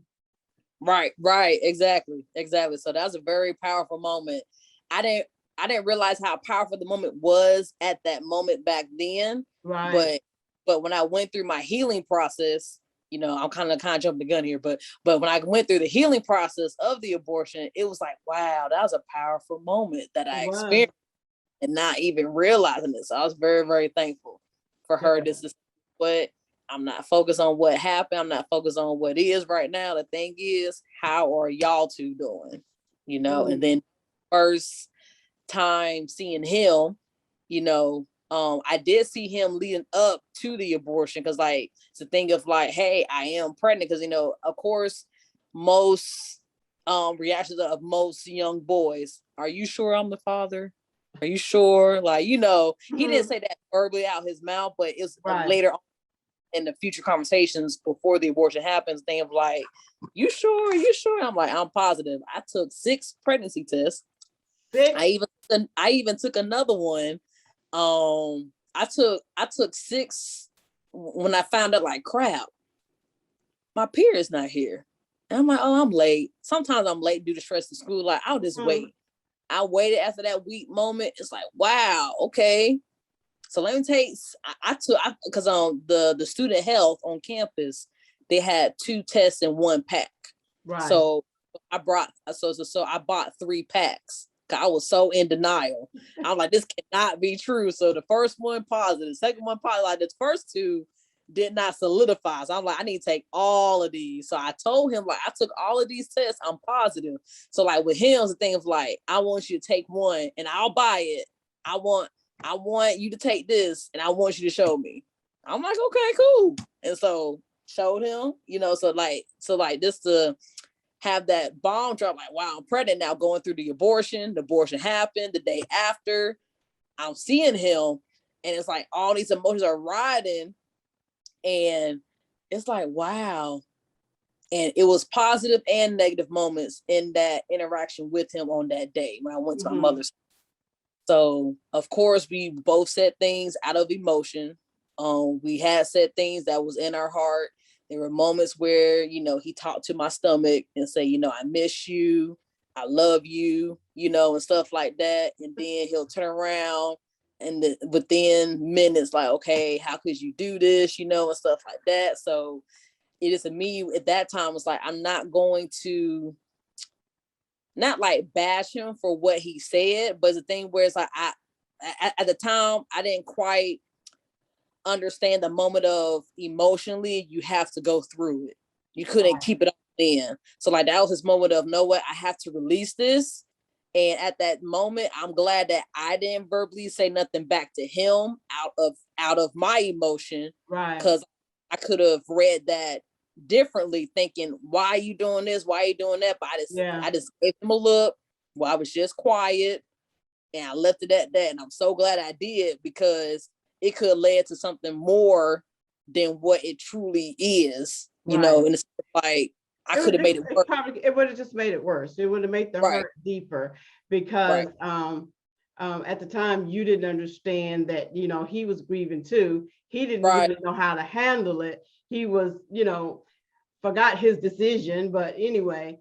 Right. Right. Exactly. Exactly. So that was a very powerful moment. I didn't I didn't realize how powerful the moment was at that moment back then. Right. But when I went through my healing process, I'm kind of jumping the gun here, but when I went through the healing process of the abortion, it was like, wow, that was a powerful moment that It I was. experienced and not even realizing it. So I was very, very thankful for her. Yeah. This is what I'm not focused on what happened. I'm not focused on what is right now. The thing is, how are y'all two doing? And Mm. then first time seeing him, I did see him leading up to the abortion because like it's a thing of like, hey, I am pregnant because of course most reactions of most young boys, are you sure I'm the father? Are you sure? Like, he didn't Mhm. say that verbally out his mouth, but it's Right. later on in the future conversations before the abortion happens, thing of like, you sure? You sure? I'm like, I'm positive. I took 6 pregnancy tests. Six. I even took another one. I took 6 when I found out like crap, my period's not here. And I'm like, oh, I'm late. Sometimes I'm late due to stress in school. Like, I'll just Mhm. wait. I waited after that week moment. It's like, wow, okay. So let me take. I took because on the student health on campus, they had 2 tests in one pack. Right. So I bought 3 packs. I was so in denial. I'm like, this cannot be true. So the first one positive, second one positive. Like the first 2 did not solidify. So I'm like, I need to take all of these. So I told him like I took all of these tests. I'm positive. So like with him, it's the thing of like, I want you to take one and I'll buy it. I want you to take this and I want you to show me. I'm like, okay, cool. And so showed him, so just to have that bomb drop, like, wow, I'm pregnant now, going through the abortion happened the day after. I'm seeing him, and it's like all these emotions are riding, and it's like, wow. And it was positive and negative moments in that interaction with him on that day when I went to my mother's. So of course we both said things out of emotion. We had said things that was in our heart. There were moments where, he talked to my stomach and say, I miss you, I love you, and stuff like that. And then he'll turn around and within minutes, like, okay, how could you do this, and stuff like that. So it is to me at that time was like, I'm not going to not like bash him for what he said, but it's a thing where it's like at the time I didn't quite understand the moment of emotionally you have to go through it. You couldn't keep it up in. So like that was his moment of, know what, I have to release this. And at that moment, I'm glad that I didn't verbally say nothing back to him out of my emotion. Right. Because I could have read that differently, thinking, why are you doing this? Why are you doing that? But I just gave him a look while I was just quiet, and I left it at that. And I'm so glad I did, because it could have led to something more than what it truly is, and it's like I could have made it worse. It would have just made it worse. It would have made the hurt deeper, because at the time you didn't understand that, he was grieving too. He didn't really know how to handle it. He was, forgot his decision, but anyway,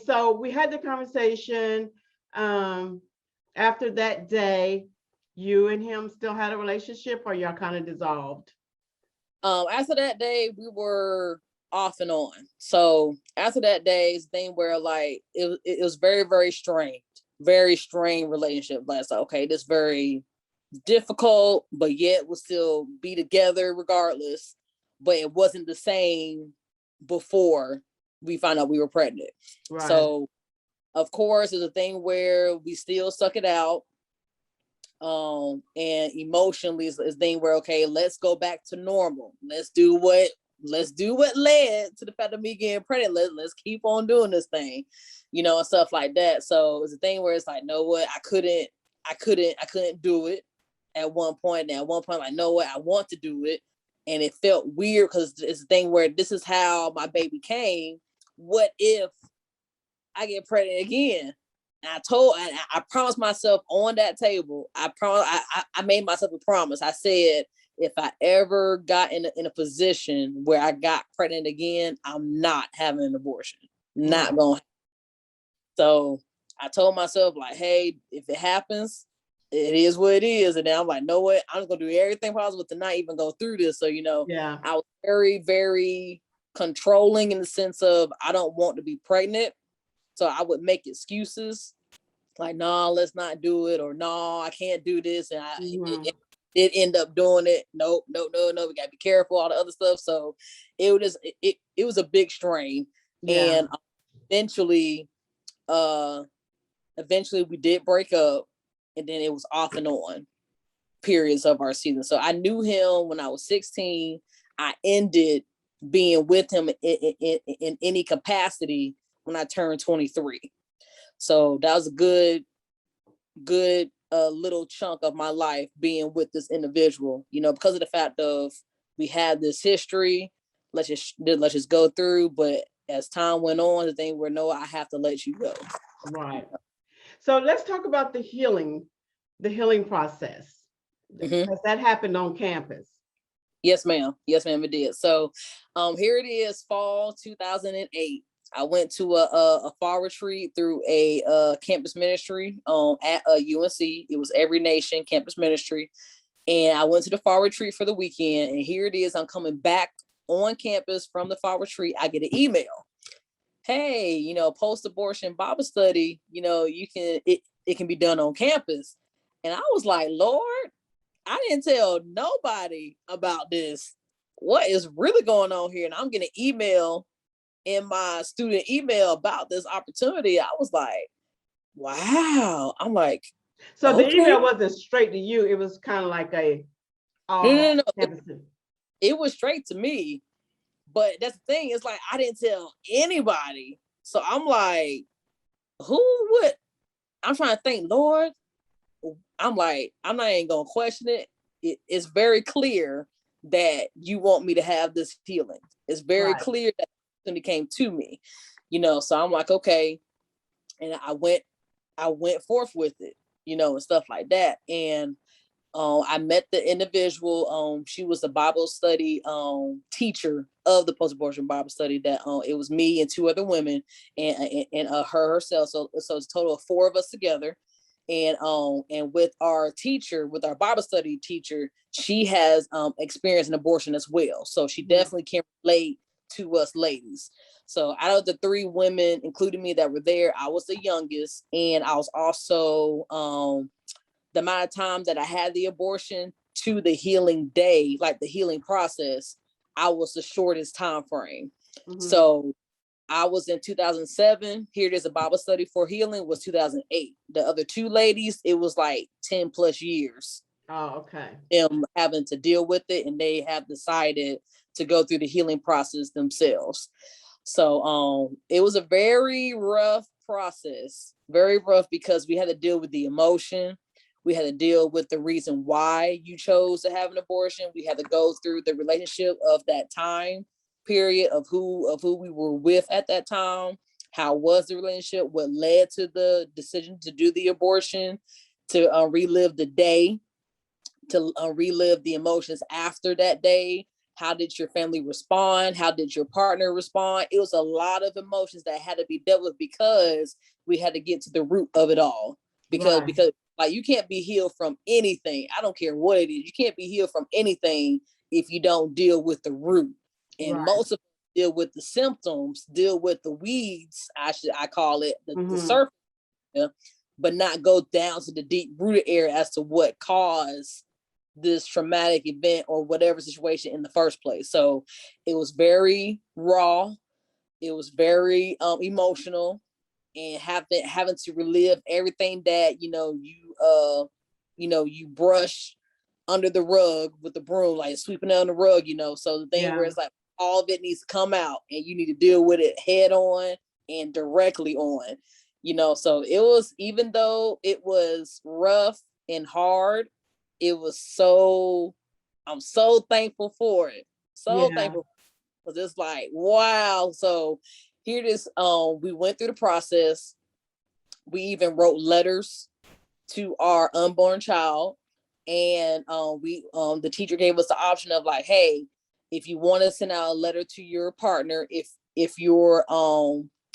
so we had the conversation. After that day, you and him still had a relationship, or y'all kind of dissolved? After that day, we were off and on. So after that day's thing where like it was very, very strained relationship. Like, so, okay, this very difficult, but yet we'll still be together regardless. But it wasn't the same before we found out we were pregnant. Right. So of course, it's a thing where we still suck it out. And emotionally is a thing where, okay, let's go back to normal. Let's do what led to the fact of me getting pregnant. Let's keep on doing this thing, and stuff like that. So it's a thing where it's like, know what, I couldn't do it at one point. And at one point, like, know what, I want to do it. And it felt weird because it's a thing where this is how my baby came. What if I get pregnant again? And I promised myself on that table, I made myself a promise. I said, if I ever got in a position where I got pregnant again, I'm not having an abortion. Not going to. So I told myself, like, hey, if it happens, it is what it is. And then I'm like, know what? I'm just going to do everything possible to not even go through this. So, I was very, very controlling in the sense of I don't want to be pregnant. So I would make excuses like, no, let's not do it, or no, I can't do this. And it did end up doing it. Nope, no, we got to be careful, all the other stuff. So it was a big strain. Yeah. And eventually we did break up, and then it was off and on periods of our season. So I knew him when I was 16. I ended being with him in any capacity when I turned 23. So that was a good little chunk of my life being with this individual, because of the fact of we had this history. Let's just go through. But as time went on, the thing where, no, I have to let you go. Right. So let's talk about the healing process. Because that happened on campus. Yes, ma'am. It did. So here it is, fall 2008. I went to a fall retreat through a campus ministry at UNC. It was Every Nation campus ministry. And I went to the fall retreat for the weekend. And here it is. I'm coming back on campus from the fall retreat. I get an email. Hey, post-abortion Bible study, it can be done on campus. And I was like, Lord, I didn't tell nobody about this. What is really going on here? And I'm getting an email in my student email about this opportunity. I was like, wow. I'm like, so okay. The email wasn't straight to you. It was kind of like a No, Oh, no, no, no. Anderson. It was straight to me. But that's the thing. It's like I didn't tell anybody. So I'm like, who would? I'm trying to think, Lord. I'm like, I'm not even gonna question it. It's very clear that you want me to have this healing. It's very Right. clear that when it came to me, so I'm like, okay. And I went forth with it, and stuff like that. And I met the individual. She was the Bible study teacher of the post-abortion Bible study. That it was me and two other women, and her herself. So it's a total of four of us together. And with our teacher, with our Bible study teacher, she has experienced an abortion as well. So she definitely can relate to us ladies. So out of the three women, including me, that were there, I was the youngest, and I was also the amount of time that I had the abortion to the healing day, like the healing process, I was the shortest time frame. So I was in 2007. Here it is, a Bible study for healing was 2008. The other two ladies, it was like 10 plus years. Oh, okay. Them having to deal with it, and they have decided to go through the healing process themselves. So it was a very rough process, very rough, because we had to deal with the emotion. We had to deal with the reason why you chose to have an abortion. We had to go through the relationship of that time period of who we were with at that time. How was the relationship? What led to the decision to do the abortion? To relive the day, to relive the emotions after that day. How did your family respond? How did your partner respond? It was a lot of emotions that had to be dealt with, because we had to get to the root of it all. Because like, you can't be healed from anything. I don't care what it is. You can't be healed from anything if you don't deal with the root. And most of them deal with the symptoms, deal with the weeds, I call it, the surface, but not go down to the deep rooted area as to what caused this traumatic event or whatever situation in the first place. So it was very raw. It was very emotional, and having to relive everything that you brush under the rug with the broom, like sweeping down the rug. So the thing where it's like all of it needs to come out, and you need to deal with it head on and directly on. So it was, even though it was rough and hard, it was I'm so thankful for it. So thankful, because it's like, wow. So here it is. We went through the process. We even wrote letters to our unborn child. And the teacher gave us the option of like, hey, if you want to send out a letter to your partner, if you're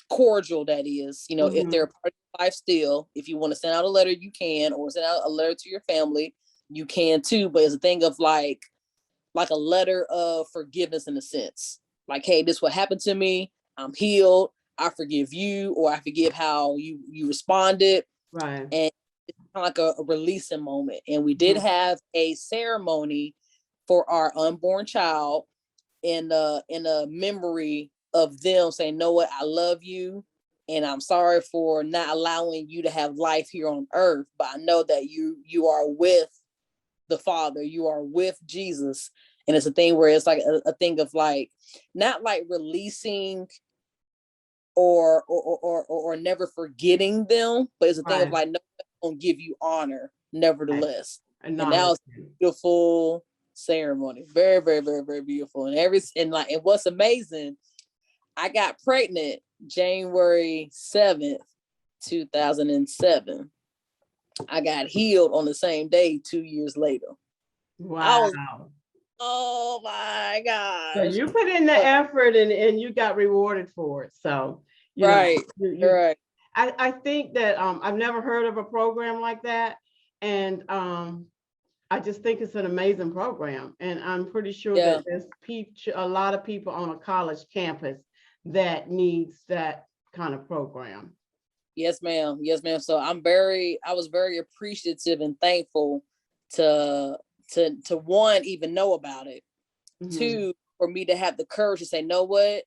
cordial, that is, if they're a part of your life still, if you want to send out a letter, you can, or send out a letter to your family, you can too. But it's a thing of like a letter of forgiveness, in a sense. Like, hey, this is what happened to me. I'm healed. I forgive you, or I forgive how you responded. Right. And it's kind of like a releasing moment. And we did have a ceremony for our unborn child in a memory of them saying, know what, I love you, and I'm sorry for not allowing you to have life here on earth, but I know that you are with the Father, you are with Jesus. And it's a thing where it's like a thing of like, not like releasing or never forgetting them, but it's a thing of like, no, I'm gonna give you honor nevertheless. And that was a beautiful ceremony. Very, very, very, very beautiful. And what's amazing, I got pregnant January 7th, 2007. I got healed on the same day 2 years later. Wow. Oh my gosh. So you put in the effort and you got rewarded for it. So, right. I think that I've never heard of a program like that. And I just think it's an amazing program. And I'm pretty sure that there's a lot of people on a college campus that needs that kind of program. Yes, ma'am. Yes, ma'am. So I was very appreciative and thankful to one, even know about it. Two, for me to have the courage to say, know what,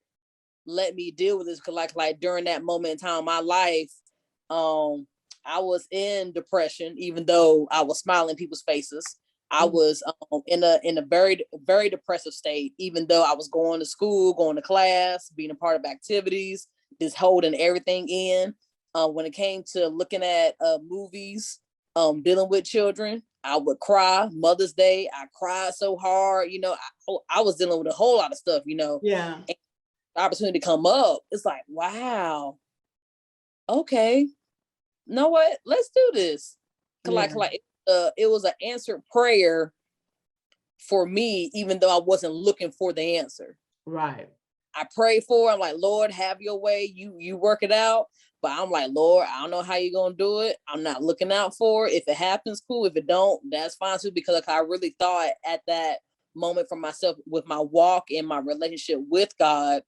let me deal with this. Cause like during that moment in time in my life, I was in depression, even though I was smiling in people's faces. I was in a very, very depressive state, even though I was going to school, going to class, being a part of activities, just holding everything in. When it came to looking at movies, dealing with children, I would cry. Mother's Day, I cried so hard. I was dealing with a whole lot of stuff. Yeah. And the opportunity to come up, it's like, wow, okay, know what? Let's do this. Yeah. It was an answered prayer for me, even though I wasn't looking for the answer. Right. I prayed for it. I'm like, Lord, have your way. You work it out. But I'm like, Lord, I don't know how you're gonna do it. I'm not looking out for it. If it happens, cool. If it don't, that's fine too. Because like, I really thought at that moment for myself with my walk and my relationship with God,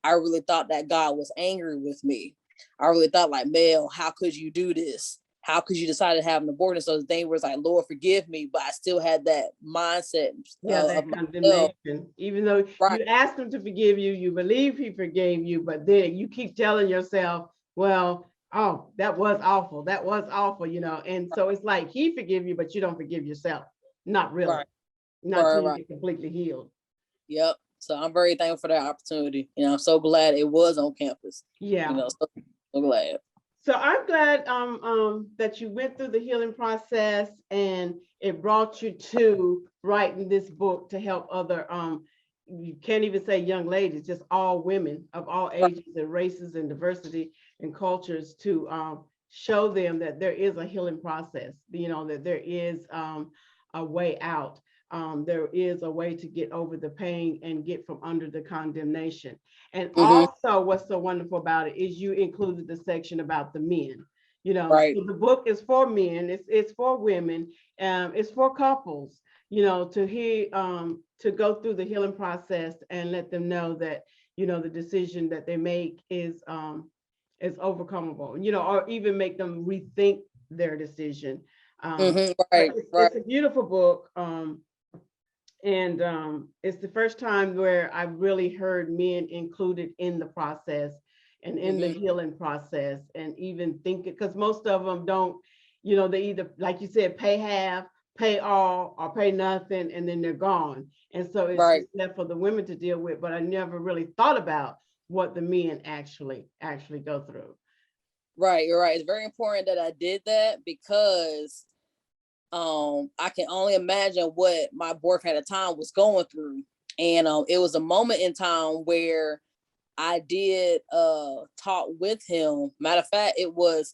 I really thought that God was angry with me. I really thought like, Mel, how could you do this? How could you decide to have an abortion? So the thing was like, Lord, forgive me. But I still had that mindset Yeah, of that myself. condemnation. Even though Right. you asked him to forgive you, you believe he forgave you, but then you keep telling yourself, well, oh, that was awful. That was awful, And so it's like he forgive you, but you don't forgive yourself. Not really. Right. Not Right. till you Right. get completely healed. Yep. So I'm very thankful for that opportunity. I'm so glad it was on campus. Yeah. So glad. So I'm glad that you went through the healing process and it brought you to writing this book to help other you can't even say young ladies, just all women of all ages and races and diversity and cultures to show them that there is a healing process, that there is a way out. There is a way to get over the pain and get from under the condemnation. And also, what's so wonderful about it is you included the section about the men. Right. So the book is for men, it's for women, it's for couples, to hear, to go through the healing process and let them know that, the decision that they make is overcomable, or even make them rethink their decision. Right. But Right. it's a beautiful book. And it's the first time where I really heard men included in the process and in the healing process, and even think, because most of them don't, they either, like you said, pay half, pay all, or pay nothing, and then they're gone. And so it's just left for the women to deal with. But I never really thought about what the men actually go through. Right. You're right. It's very important that I did that because I can only imagine what my boyfriend at the time was going through. And it was a moment in time where I did talk with him. Matter of fact, it was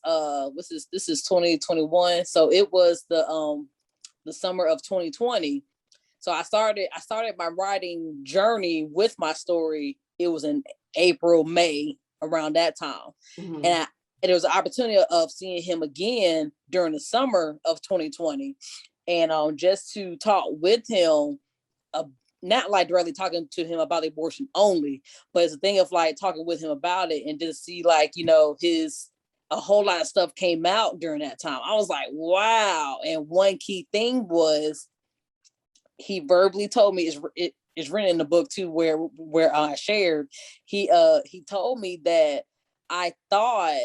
this is 2021. So it was the summer of 2020. So I started my writing journey with my story. It was in April, May, around that time. And it was an opportunity of seeing him again during the summer of 2020. And just to talk with him, not like directly talking to him about the abortion only, but it's a thing of like talking with him about it and just see like, a whole lot of stuff came out during that time. I was like, wow. And one key thing was he verbally told me, it's written in the book too, where I shared, he told me that I thought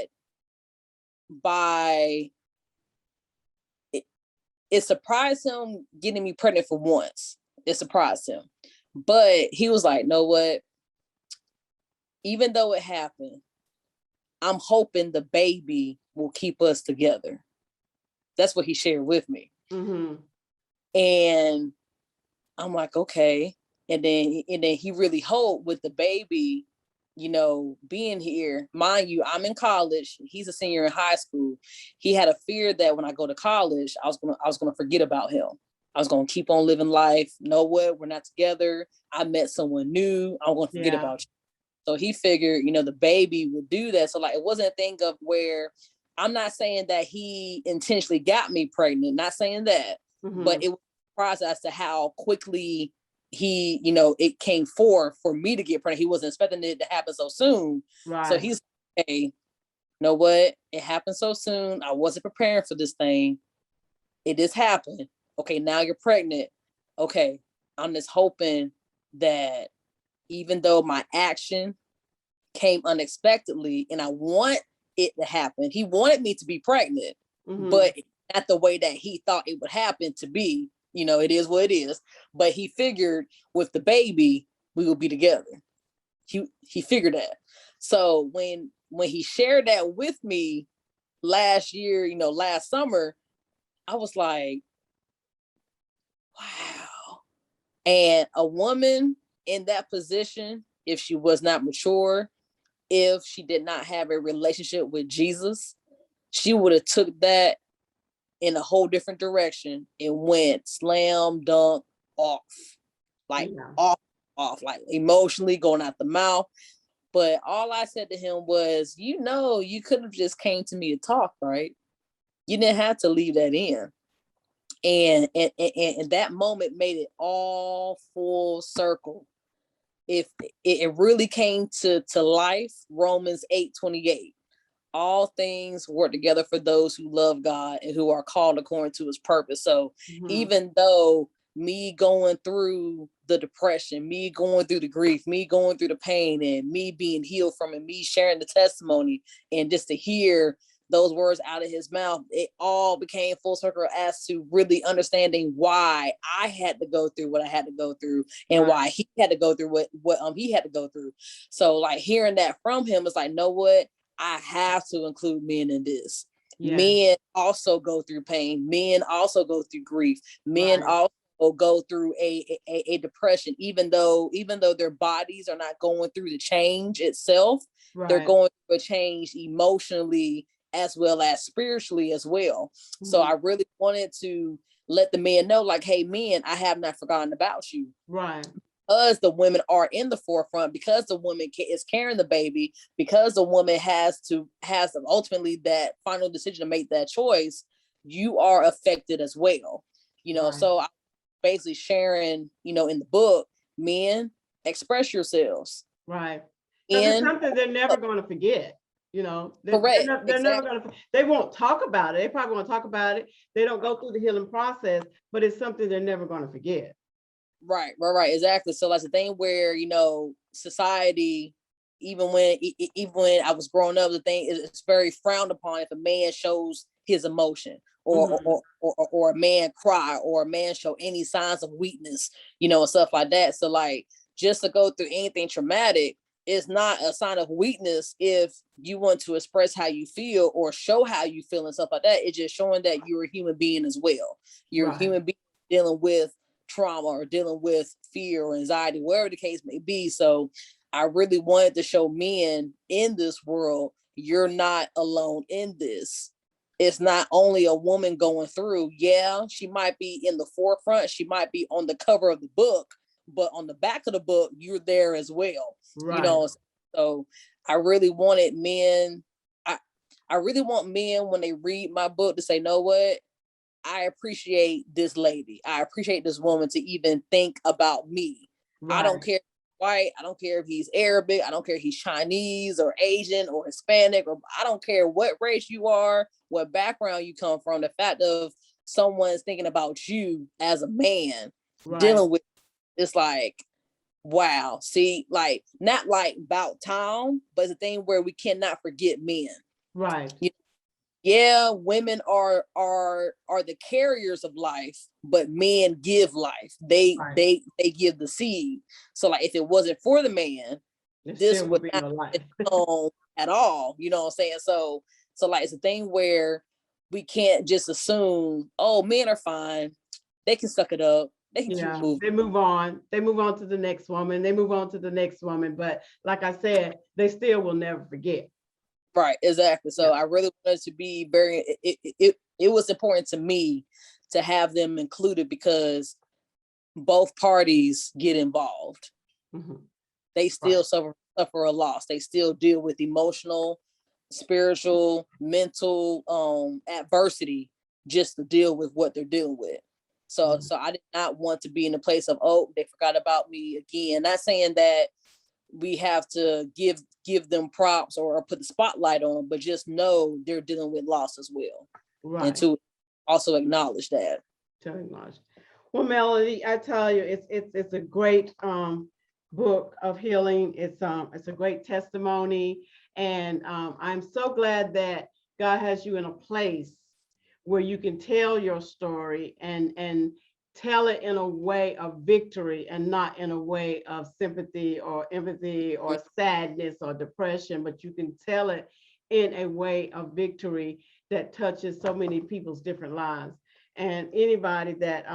it surprised him getting me pregnant for once. It surprised him. But he was like, know what? Even though it happened, I'm hoping the baby will keep us together. That's what he shared with me. And I'm like, okay. And then he really hoped with the baby, being here. Mind you, I'm in college. He's a senior in high school. He had a fear that when I go to college, I was gonna forget about him. I was gonna keep on living life. Know what? We're not together. I met someone new. I'm gonna forget about you. So he figured, the baby would do that. So like, it wasn't a thing of where, I'm not saying that he intentionally got me pregnant. Not saying that, but it was a process to how quickly he, it came for me to get pregnant. He wasn't expecting it to happen so soon. Right. So he's like, hey, you know what? It happened so soon. I wasn't preparing for this thing. It just happened. Okay, now you're pregnant. Okay, I'm just hoping that even though my action came unexpectedly and I want it to happen, he wanted me to be pregnant, but not the way that he thought it would happen to be. you know, it is what it is. But he figured with the baby, we will be together. He figured that. So when he shared that with me last year, you know, last summer, I was like, wow. And a woman in that position, if she was not mature, if she did not have a relationship with Jesus, she would have took that in a whole different direction and went slam dunk off, like Yeah. off, like emotionally going out the mouth. But all I said to him was, you know, you could have just came to me to talk, right? You didn't have to leave that in. And that moment made it all full circle. If it really came to life, Romans 8:28. All things work together for those who love God and who are called according to his purpose. So even though me going through the depression, me going through the grief, me going through the pain, and me being healed from it, me sharing the testimony, and just to hear those words out of his mouth, it all became full circle as to really understanding why I had to go through what I had to go through, and why he had to go through what he had to go through. So like hearing that from him is like, know what? I have to include men in this. Yeah. Men also go through pain. Men also go through grief. Men also go through a depression, even though their bodies are not going through the change itself. They're going through a change emotionally as well as spiritually as well. So I really wanted to let the men know, like, hey, men, I have not forgotten about you. Because the women are in the forefront, because the woman is carrying the baby, because the woman has ultimately that final decision to make that choice, you are affected as well. You know, so I'm basically sharing, you know, in the book, men, express yourselves. Because it's something they're never going to forget. You know, they're never going to, they won't talk about it. They probably won't talk about it. They don't go through the healing process, but it's something they're never going to forget. Right, exactly. So that's the thing where, you know, society, even when I was growing up, the thing is it's very frowned upon if a man shows his emotion, or a man cry, or a man show any signs of weakness, you know, and stuff like that. So like, just to go through anything traumatic is not a sign of weakness if you want to express how you feel or show how you feel and stuff like that. It's just showing that you're a human being as well. You're a human being dealing with trauma or dealing with fear or anxiety, whatever the case may be. So I really wanted to show men in this world, you're not alone in this. It's not only a woman going through. Yeah, she might be in the forefront. She might be on the cover of the book, but on the back of the book, you're there as well. You know, so I really wanted men. I really want men when they read my book to say, know what? I appreciate this lady. I appreciate this woman to even think about me. I don't care if he's white. I don't care if he's Arabic. I don't care if he's Chinese or Asian or Hispanic, or I don't care what race you are, what background you come from. The fact of someone's thinking about you as a man dealing with, it's like, wow. See, like, not like about time, but it's a thing where we cannot forget men. You know, yeah, women are the carriers of life, but men give life. They give the seed. So like, if it wasn't for the man, this would not be at all. You know what I'm saying? So like, it's a thing where we can't just assume, oh, men are fine. They can suck it up. They can keep moving. They move on. They move on to the next woman. They move on to the next woman. But like I said, they still will never forget. Right, exactly. So I really wanted to be very, it was important to me to have them included because both parties get involved. They still suffer a loss. They still deal with emotional, spiritual, mental adversity just to deal with what they're dealing with. So I did not want to be in a place of, oh, they forgot about me again. Not saying that we have to give them props or put the spotlight on, but just know they're dealing with loss as well. And to also acknowledge that. Well, Melody, I tell you, it's a great book of healing. It's a great testimony, and I'm so glad that God has you in a place where you can tell your story and tell it in a way of victory and not in a way of sympathy or empathy or sadness or depression, but you can tell it in a way of victory that touches so many people's different lives. And anybody that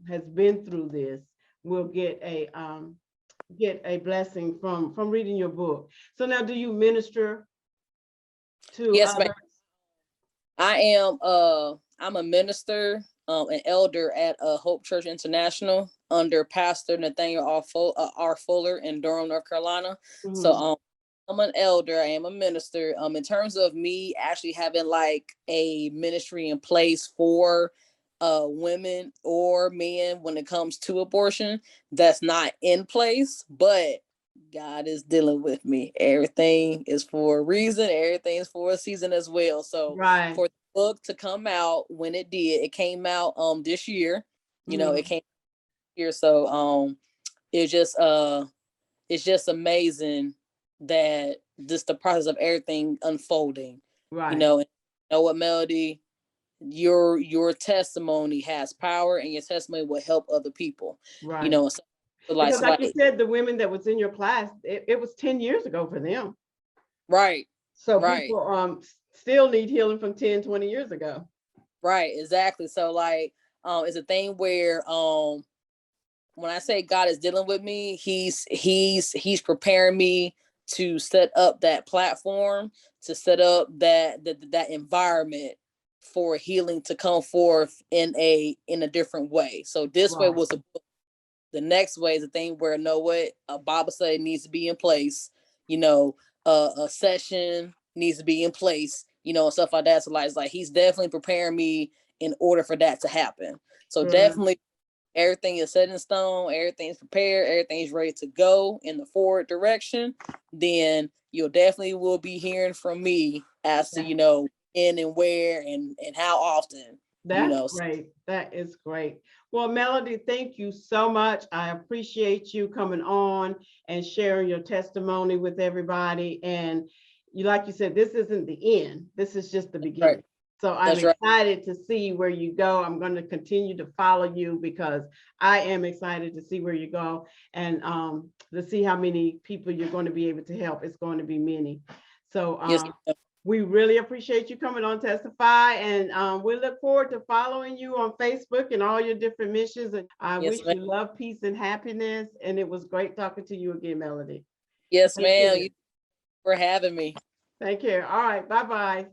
has been through this will get a blessing from reading your book. So now, do you minister to Yes, ma'am. others? I'm a minister, an elder at Hope Church International under Pastor Nathaniel R. Fuller in Durham, North Carolina. So Mhm. I'm an elder, I am a minister. In terms of me actually having like a ministry in place for women or men when it comes to abortion, that's not in place, but God is dealing with me. Everything is for a reason, everything is for a season as well. So Right. for the book to come out when it came out this year, it Mhm. came here. So it's just it's just amazing that just the process of everything unfolding, Right. and what, Melody, your testimony has power, and your testimony will help other people, Right. so like Because so like you like said, the women that was in your class, it was 10 years ago for them. right, So right, people still need healing from 10, 20 years ago. right, exactly. So like it's a thing where when I say God is dealing with me, he's preparing me to set up that platform, to set up that environment for healing to come forth in a different way. So this way Right. was the next way is a thing where what a Bible study needs to be in place, a session needs to be in place, and stuff like that. So like, it's like he's definitely preparing me in order for that to happen. So Sure. definitely everything is set in stone, everything's prepared, everything's ready to go in the forward direction, then you'll definitely will be hearing from me as to, That- when and where and how often, That's great. That is great. Well, Melody, thank you so much. I appreciate you coming on and sharing your testimony with everybody. And like you said, this isn't the end. This is just the right. beginning. So I'm That's right. excited to see where you go. I'm going to continue to follow you because I am excited to see where you go and to see how many people you're going to be able to help. It's going to be many. So Yes. we really appreciate you coming on Testify, and we look forward to following you on Facebook and all your different missions. And I Yes, wish ma'am. you love, peace, and happiness. And it was great talking to you again, Melody. Yes, Take ma'am. care. You for having me. Take care. All right. Bye-bye.